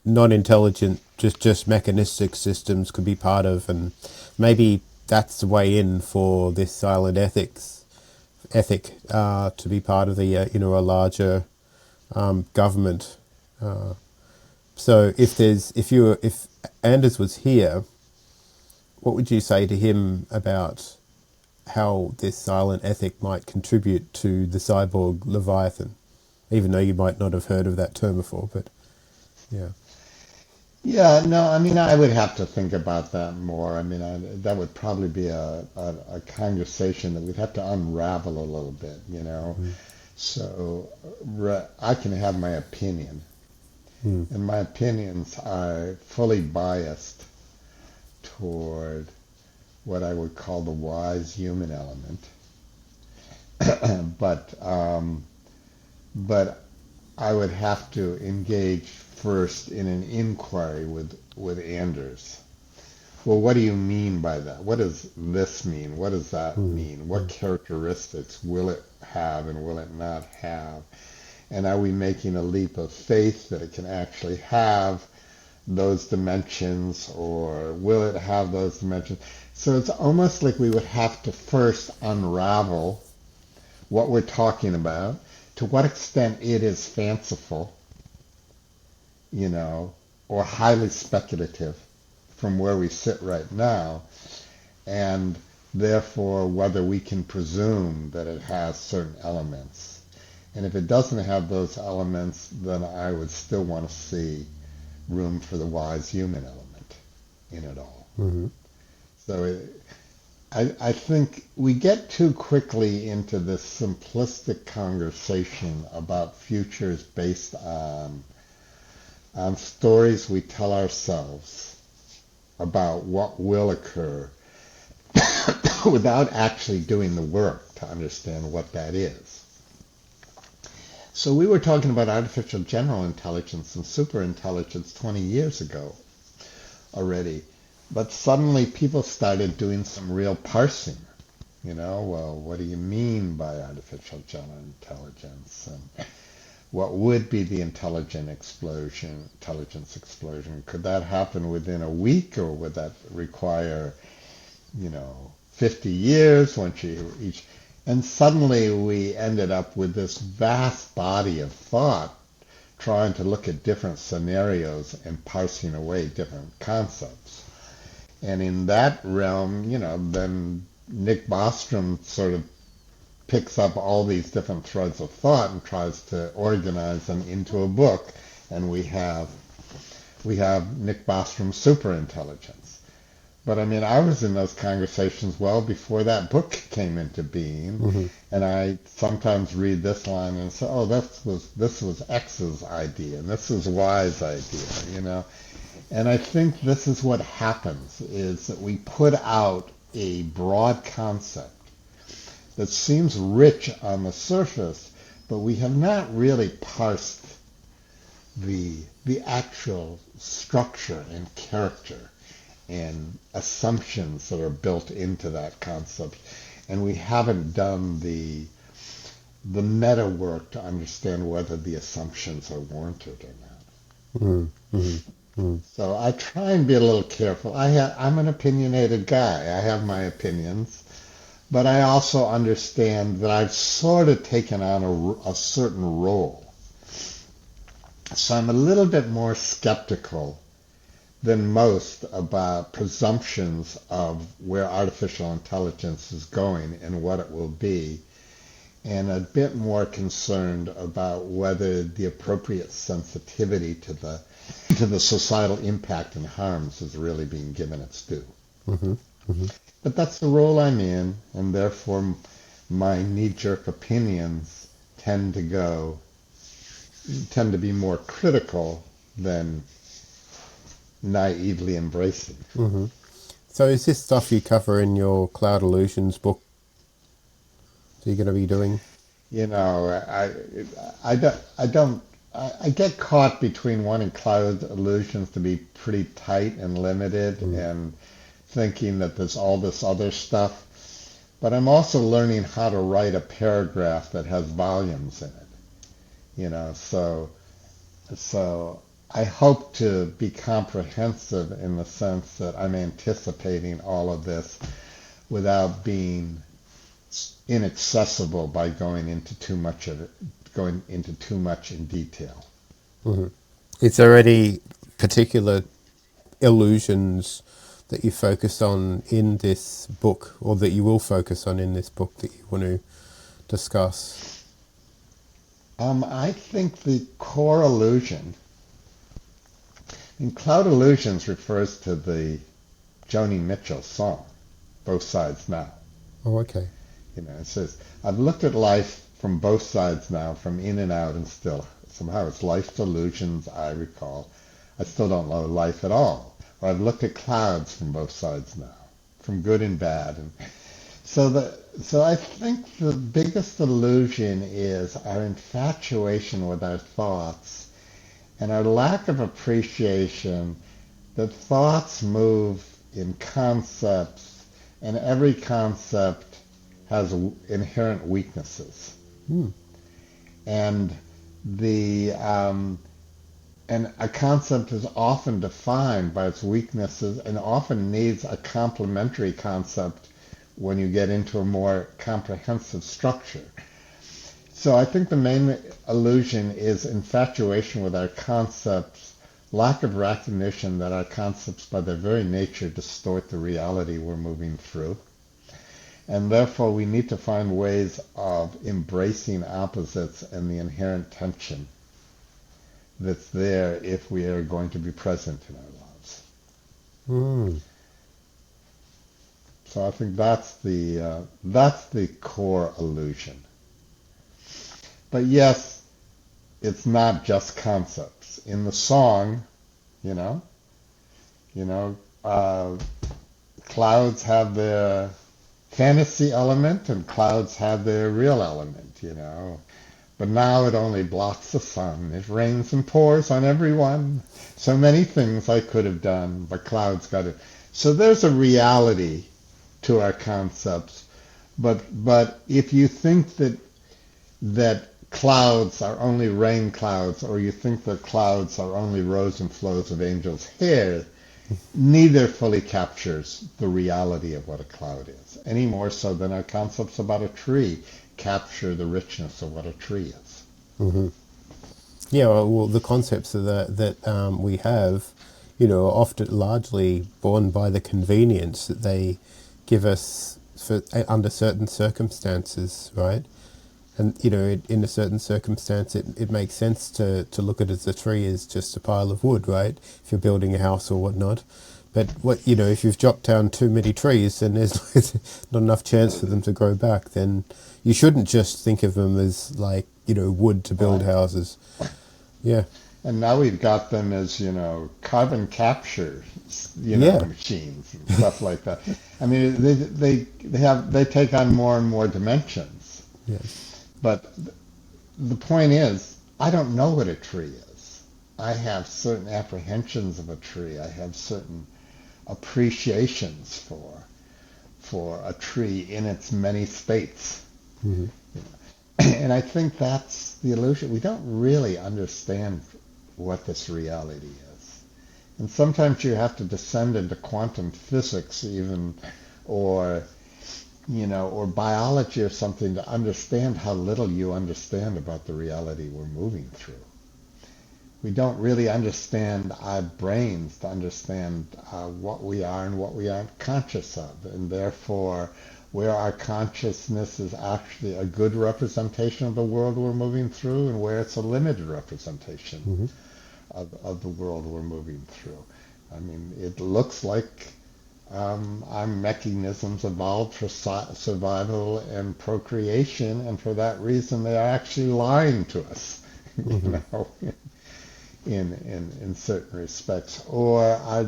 non-intelligent, just mechanistic systems could be part of, and maybe that's the way in for this silent ethic to be part of the a larger government. So if Anders was here, what would you say to him about how this silent ethic might contribute to the cyborg leviathan? Even though you might not have heard of that term before, but yeah. Yeah, no, I mean, I would have to think about that more. I mean, that would probably be a conversation that we'd have to unravel a little bit, you know. Mm, So I can have my opinion, mm, and my opinions are fully biased toward what I would call the wise human element. But but I would have to engage first in an inquiry with Anders. Well, what do you mean by that? What does this mean? What does that mm, mean? What mm, characteristics will it have and will it not have? And are we making a leap of faith that it can actually have those dimensions, or will it have those dimensions? So it's almost like we would have to first unravel what we're talking about, to what extent it is fanciful, you know, or highly speculative from where we sit right now, and therefore whether we can presume that it has certain elements. And if it doesn't have those elements, then I would still want to see room for the wise human element in it all. mhm, So I think we get too quickly into this simplistic conversation about futures based on stories we tell ourselves about what will occur without actually doing the work to understand what that is. So we were talking about artificial general intelligence and superintelligence 20 years ago already, but suddenly people started doing some real parsing. You know, well, what do you mean by artificial general intelligence? And what would be the intelligence explosion? Could that happen within a week, or would that require, 50 years once you each? And suddenly we ended up with this vast body of thought trying to look at different scenarios and parsing away different concepts. And in that realm, then Nick Bostrom sort of picks up all these different threads of thought and tries to organize them into a book, and we have Nick Bostrom's Superintelligence. But I mean, I was in those conversations well before that book came into being, mhm, and I sometimes read this line and say, "Oh, this was X's idea, and this is Y's idea," And I think this is what happens: is that we put out a broad concept that seems rich on the surface, but we have not really parsed the actual structure and character and assumptions that are built into that concept. And we haven't done the meta work to understand whether the assumptions are warranted or not. Mm, mm, mm, So I try and be a little careful. I'm an opinionated guy. I have my opinions, but I also understand that I've sort of taken on a certain role. So I'm a little bit more skeptical than most about presumptions of where artificial intelligence is going and what it will be, and a bit more concerned about whether the appropriate sensitivity to the societal impact and harms is really being given its due. mm-hmm, mm-hmm. But that's the role I'm in, and therefore my knee-jerk opinions tend to be more critical than naively embracing. Mm-hmm. So is this stuff you cover in your Cloud Illusions book that you're going to be doing? You know, I get caught between wanting Cloud Illusions to be pretty tight and limited and thinking that there's all this other stuff. But I'm also learning how to write a paragraph that has volumes in it. You know, so I hope to be comprehensive in the sense that I'm anticipating all of this without being inaccessible by going into too much in detail. Mm-hmm. Is there any particular illusions that you focus on in this book, or that you will focus on in this book, that you want to discuss? I think the core illusion, and Cloud Illusions refers to the Joni Mitchell song, Both Sides Now. Oh, okay. You know, it says, I've looked at life from both sides now, from in and out, and still, somehow it's life's illusions I recall. I still don't know life at all. Or I've looked at clouds from both sides now, from good and bad. And so I think the biggest illusion is our infatuation with our thoughts and our lack of appreciation that thoughts move in concepts, and every concept has inherent weaknesses. Hmm. And and a concept is often defined by its weaknesses and often needs a complementary concept when you get into a more comprehensive structure. So I think the main illusion is infatuation with our concepts, lack of recognition that our concepts by their very nature distort the reality we're moving through. And therefore we need to find ways of embracing opposites and the inherent tension that's there if we are going to be present in our lives. Mm. So I think that's the core illusion. But yes, it's not just concepts. In the song, clouds have their fantasy element and clouds have their real element, But now it only blocks the sun. It rains and pours on everyone. So many things I could have done, but clouds got it. So there's a reality to our concepts. But if you think that clouds are only rain clouds, or you think that clouds are only rows and flows of angels' hair, neither fully captures the reality of what a cloud is, any more so than our concepts about a tree capture the richness of what a tree is. Mm-hmm. Yeah, well, the concepts that we have, are often largely born by the convenience that they give us under certain circumstances, right? And, in a certain circumstance, it makes sense to look at it as a tree as just a pile of wood, right? If you're building a house or whatnot. But if you've chopped down too many trees and there's not enough chance for them to grow back, then you shouldn't just think of them as like, wood to build houses. Yeah. And now we've got them as, carbon capture, machines and stuff like that. I mean, they take on more and more dimensions. Yes. But the point is, I don't know what a tree is. I have certain apprehensions of a tree. I have certain appreciations for a tree in its many states. Hmm. And I think that's the illusion. We don't really understand what this reality is. And sometimes you have to descend into quantum physics even, or, or biology or something to understand how little you understand about the reality we're moving through. We don't really understand our brains to understand what we are and what we aren't conscious of. And therefore, where our consciousness is actually a good representation of the world we're moving through and where it's a limited representation Hmm. of the world we're moving through. I mean, it looks like our mechanisms evolved for survival and procreation, and for that reason they are actually lying to us, Hmm. in certain respects, or are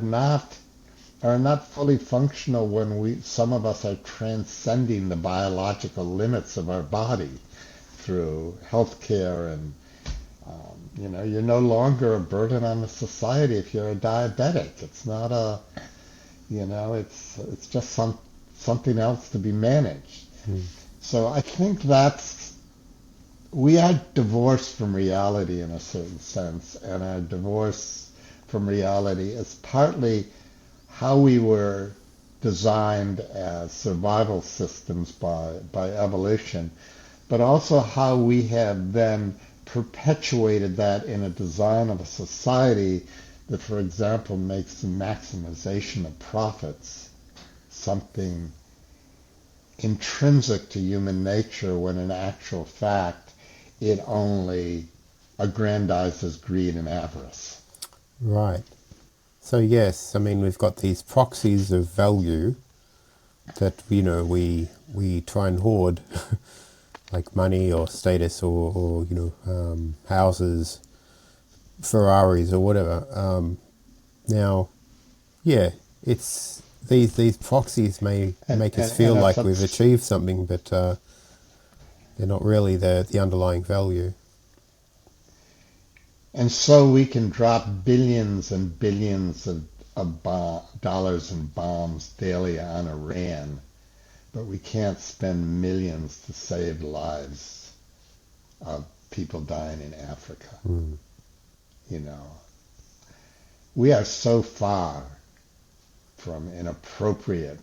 not fully functional when some of us are transcending the biological limits of our body through healthcare and you're no longer a burden on the society if you're a diabetic. It's not it's just something else to be managed. So I think we are divorced from reality in a certain sense, and our divorce from reality is partly how we were designed as survival systems by evolution, but also how we have then perpetuated that in a design of a society that, for example, makes the maximization of profits something intrinsic to human nature, when in actual fact it only aggrandizes greed and avarice. Right. So yes, I mean we've got these proxies of value that we try and hoard, like money or status or houses, Ferraris or whatever. Now, yeah, it's these proxies may And, make us and, feel and like it's we've abs- achieved something, but they're not really the underlying value. And so we can drop billions and billions of dollars in bombs daily on Iran, but we can't spend millions to save lives of people dying in Africa. Mm. You know, we are so far from inappropriate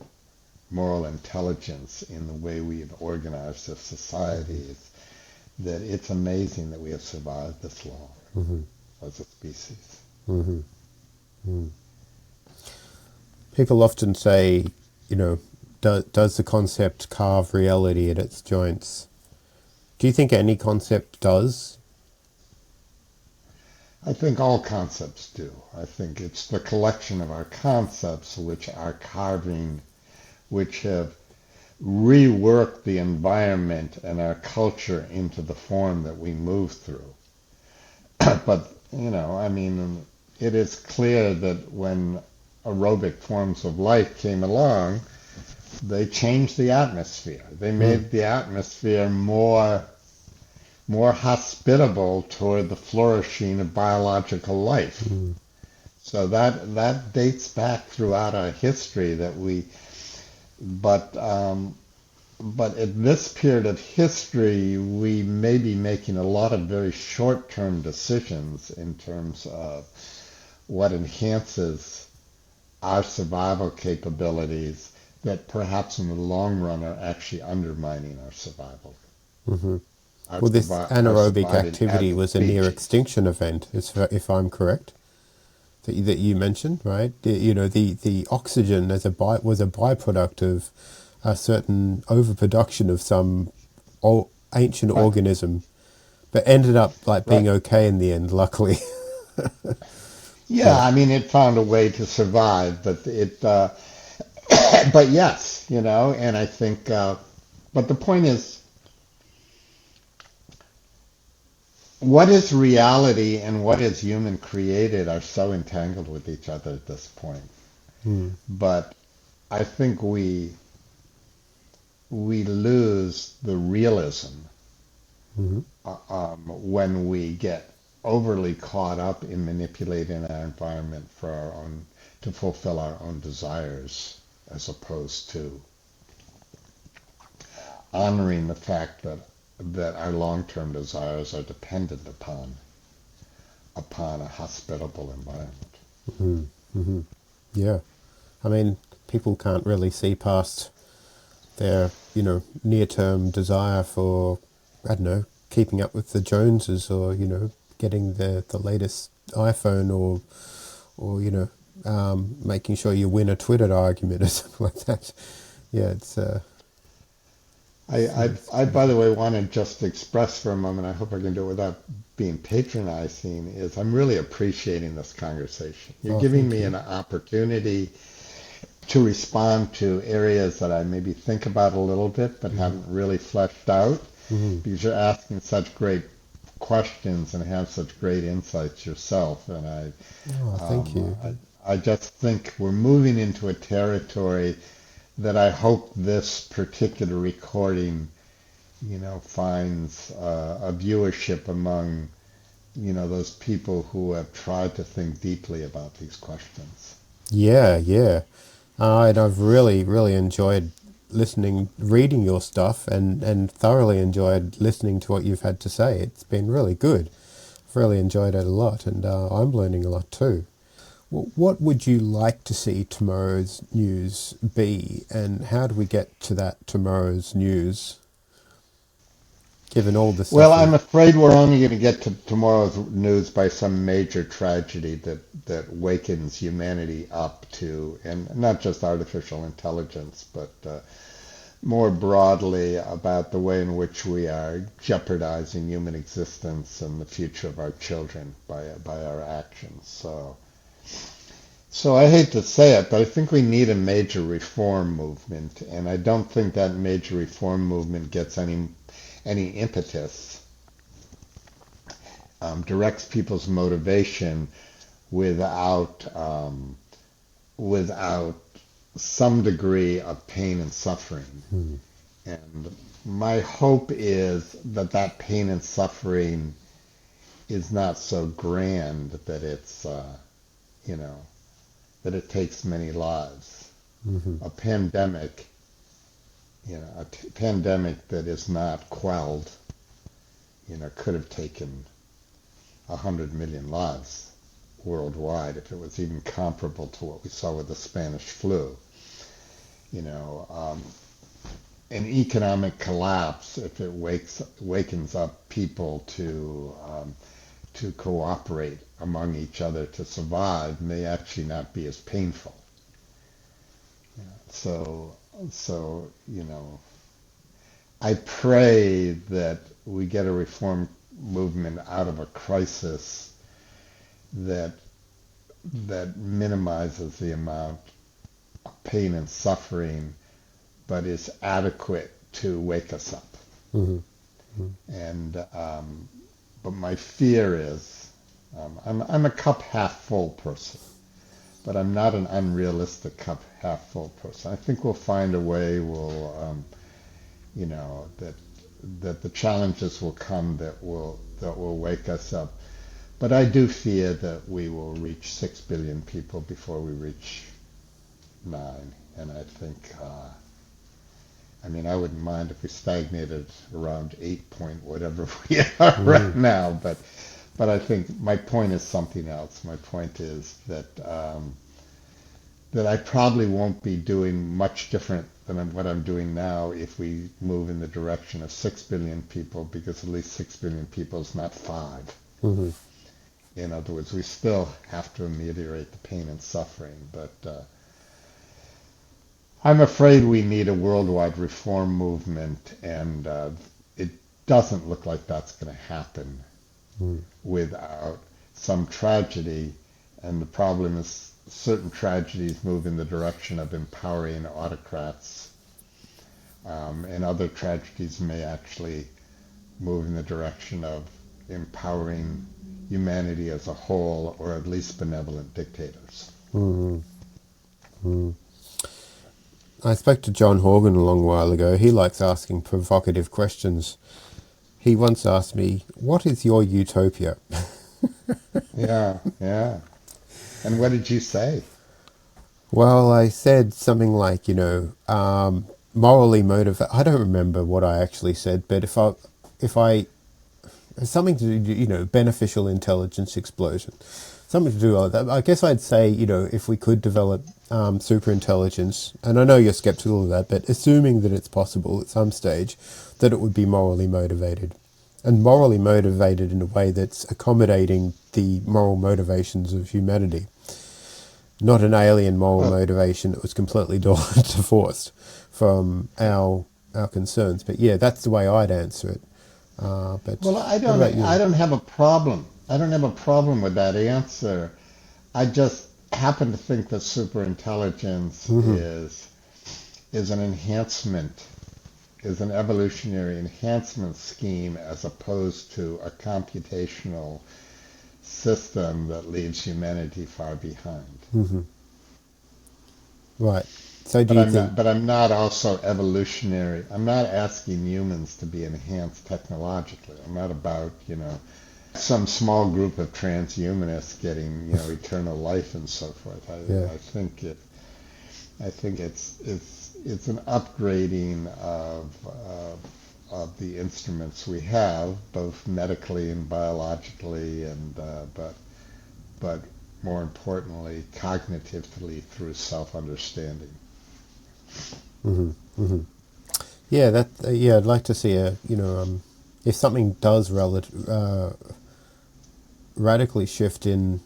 moral intelligence in the way we have organized our societies that it's amazing that we have survived this long Mm-hmm. as a species. Mm-hmm. Mm. People often say, does the concept carve reality at its joints? Do you think any concept does? I think all concepts do. I think it's the collection of our concepts which are carving, which have reworked the environment and our culture into the form that we move through. But, I mean, it is clear that when aerobic forms of life came along, they changed the atmosphere. They Mm. made the atmosphere more hospitable toward the flourishing of biological life. Mm. So that dates back throughout our history that but but at this period of history, we may be making a lot of very short-term decisions in terms of what enhances our survival capabilities that perhaps in the long run are actually undermining our survival, Mm-hmm. our, Well, this our anaerobic surviving as activity a was a near species. extinction event, if I'm correct, that you mentioned, right? The oxygen was a byproduct of a certain overproduction of some ancient Right, organism, but ended up like being right. okay in the end, luckily. Yeah, Yeah. I mean, it found a way to survive, but yes, and I think, but the point is, what is reality and what is human created are so entangled with each other at this point. Mm. But I think we lose the realism Hmm. when we get overly caught up in manipulating our environment for our own, to fulfill our own desires, as opposed to honoring the fact that our long-term desires are dependent upon a hospitable environment. Mm-hmm. Mm-hmm. Yeah. I mean, people can't really see past their, near-term desire for, I don't know, keeping up with the Joneses, or, getting the latest iPhone, or making sure you win a Twitter argument or something like that. Yeah, it's... I, by the way, want to just express for a moment, I hope I can do it without being patronizing, is I'm really appreciating this conversation. You're giving me an opportunity to respond to areas that I maybe think about a little bit but haven't really fleshed out, because you're asking such great questions and have such great insights yourself. And thank you. I just think we're moving into a territory that I hope this particular recording, finds a viewership among, those people who have tried to think deeply about these questions. Yeah, yeah. And I've really, really enjoyed reading your stuff, and thoroughly enjoyed listening to what you've had to say. It's been really good. I've really enjoyed it a lot, and I'm learning a lot too. What would you like to see tomorrow's news be, and how do we get to that tomorrow's news, given all the stuff? Well, I'm afraid we're only going to get to tomorrow's news by some major tragedy that wakens humanity up to, and not just artificial intelligence, but more broadly about the way in which we are jeopardizing human existence and the future of our children by our actions. So I hate to say it, but I think we need a major reform movement, and I don't think that major reform movement gets any impetus, directs people's motivation without some degree of pain and suffering. And my hope is that pain and suffering is not so grand that it's that it takes many lives. A pandemic, a pandemic that is not quelled, could have taken 100 million lives worldwide if it was even comparable to what we saw with the Spanish flu. An economic collapse, if it wakens up people to cooperate among each other to survive, may actually not be as painful. So I pray that we get a reform movement out of a crisis that minimizes the amount of pain and suffering, but is adequate to wake us up. And but my fear is, I'm a cup half full person, but I'm not an unrealistic cup half full person. I think we'll find a way. That the challenges will come that will wake us up. But I do fear that we will reach 6 billion people before we reach 9. And I think, I wouldn't mind if we stagnated around 8 point whatever we are right now. But I think my point is something else. My point is that I probably won't be doing much different than what I'm doing now if we move in the direction of 6 billion people, because at least 6 billion people is not 5. In other words, we still have to ameliorate the pain and suffering, but I'm afraid we need a worldwide reform movement, and it doesn't look like that's going to happen without some tragedy. And the problem is certain tragedies move in the direction of empowering autocrats, and other tragedies may actually move in the direction of empowering humanity as a whole, or at least benevolent dictators. I spoke to John Horgan a long while ago. He likes asking provocative questions. He once asked me, "What is your utopia?" Yeah, yeah. And what did you say? Well, I said something like, morally motivated. I don't remember what I actually said, but if I, something to do, beneficial intelligence explosion, something to do with that. I guess I'd say, if we could develop super intelligence, and I know you're skeptical of that, but assuming that it's possible at some stage, that it would be morally motivated. And morally motivated in a way that's accommodating the moral motivations of humanity. Not an alien moral Well, motivation that was completely divorced from our concerns. But yeah, that's the way I'd answer it. But well, I what don't, about I you? don't have a problem. I don't have a problem with that answer. I just happen to think that superintelligence Hmm. is an enhancement, is an evolutionary enhancement scheme as opposed to a computational system that leaves humanity far behind. Hmm. Right. So do But you I'm think? not, but I'm not also evolutionary. I'm not asking humans to be enhanced technologically. I'm not about, some small group of transhumanists getting, eternal life and so forth. Yeah. I think it's an upgrading of the instruments we have, both medically and biologically, and but more importantly, cognitively through self-understanding. Hmm. Hmm. Yeah. That. Yeah. I'd like to see if something does radically shift in,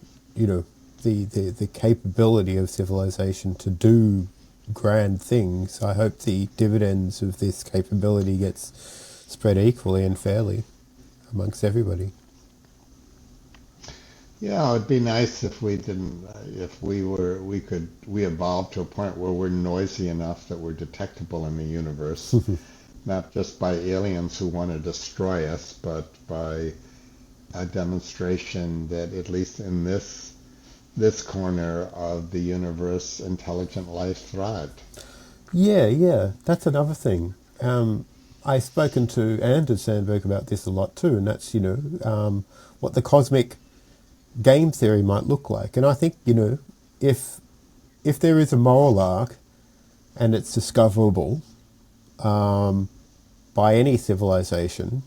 the capability of civilization to do grand things. I hope the dividends of this capability gets spread equally and fairly amongst everybody. Yeah, it'd be nice if we didn't, if we evolved to a point where we're noisy enough that we're detectable in the universe, not just by aliens who want to destroy us, but by a demonstration that at least in this corner of the universe, intelligent life thrived. Yeah, yeah, that's another thing. I've spoken to Anders Sandberg about this a lot too, and that's what the cosmic game theory might look like. And I think if there is a moral arc and it's discoverable by any civilization,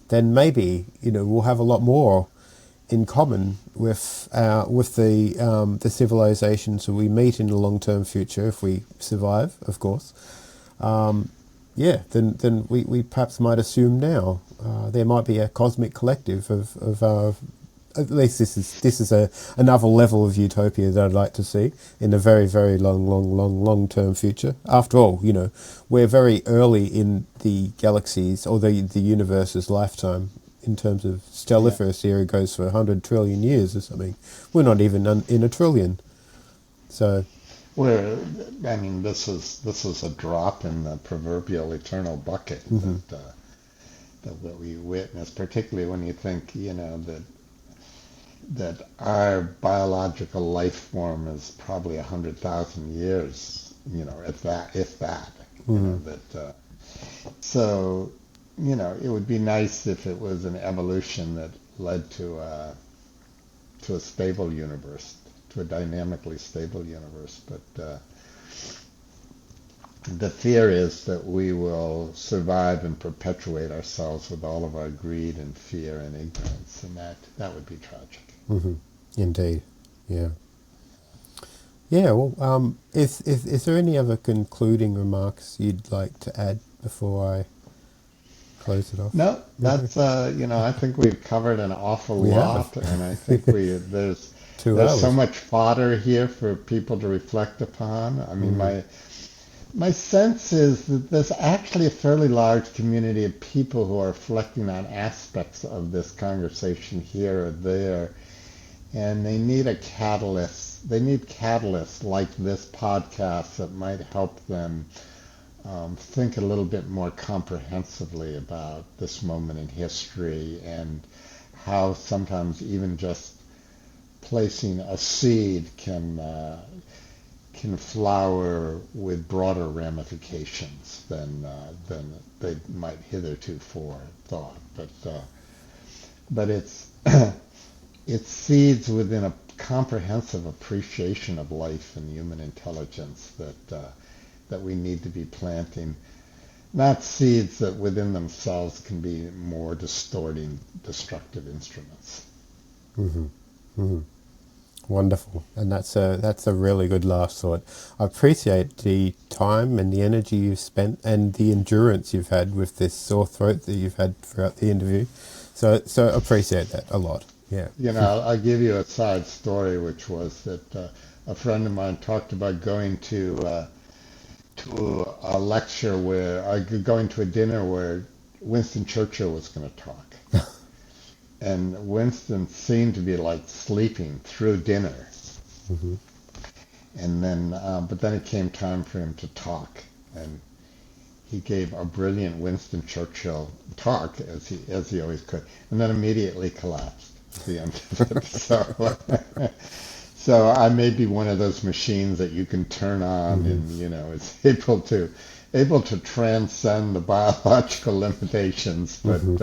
then maybe we'll have a lot more in common with the civilizations that we meet in the long term future if we survive, of course. Yeah, then we perhaps might assume now there might be a cosmic collective of at least this is another level of utopia that I'd like to see in the very very long term future. After all, we're very early in the galaxies or the universe's lifetime in terms of Yeah. stelliferous era goes for 100 trillion years or something. We're not even in a trillion. So Where, I mean, this is a drop in the proverbial eternal bucket mhm. that what we witness, particularly when you think, that our biological life form is probably 100,000 years, if that, Mhm. that. So, it would be nice if it was an evolution that led to a stable universe, to a dynamically stable universe. But the fear is that we will survive and perpetuate ourselves with all of our greed and fear and ignorance, and that would be tragic. Mhm. Indeed. Yeah. Yeah. Well, is there any other concluding remarks you'd like to add before I close it off? No, that's I think we've covered an awful We have lot, and I think two there's so hours. much fodder here for people to reflect upon. I mean, Mm. my sense is that there's actually a fairly large community of people who are reflecting on aspects of this conversation here or there, and they need a catalyst. They need catalysts like this podcast that might help them think a little bit more comprehensively about this moment in history and how sometimes even just placing a seed can flower with broader ramifications than they might hitherto thought. But it's it seeds within a comprehensive appreciation of life and human intelligence that we need to be planting. Not seeds that within themselves can be more distorting, destructive instruments. Mm-hmm. Mm-hmm. Wonderful, and that's a really good last thought. I appreciate the time and the energy you've spent and the endurance you've had with this sore throat that you've had throughout the interview. So appreciate that a lot. Yeah. I'll give you a side story, which was that a friend of mine talked about going to a lecture going to a dinner where Winston Churchill was going to talk. And Winston seemed to be like sleeping through dinner. Mm-hmm. And then, but then it came time for him to talk. And he gave a brilliant Winston Churchill talk, as he always could, and then immediately collapsed at the end of it. So I may be one of those machines that you can turn on, Mm-hmm. and is able to transcend the biological limitations, Mm-hmm.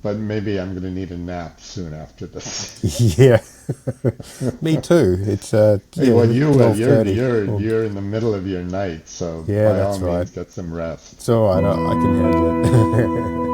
but maybe I'm going to need a nap soon after this. Yeah. Me too. It's Well, you will. 12:30. You're in the middle of your night, so Yeah, by all that's right. means, get some rest. It's all right. I can handle it.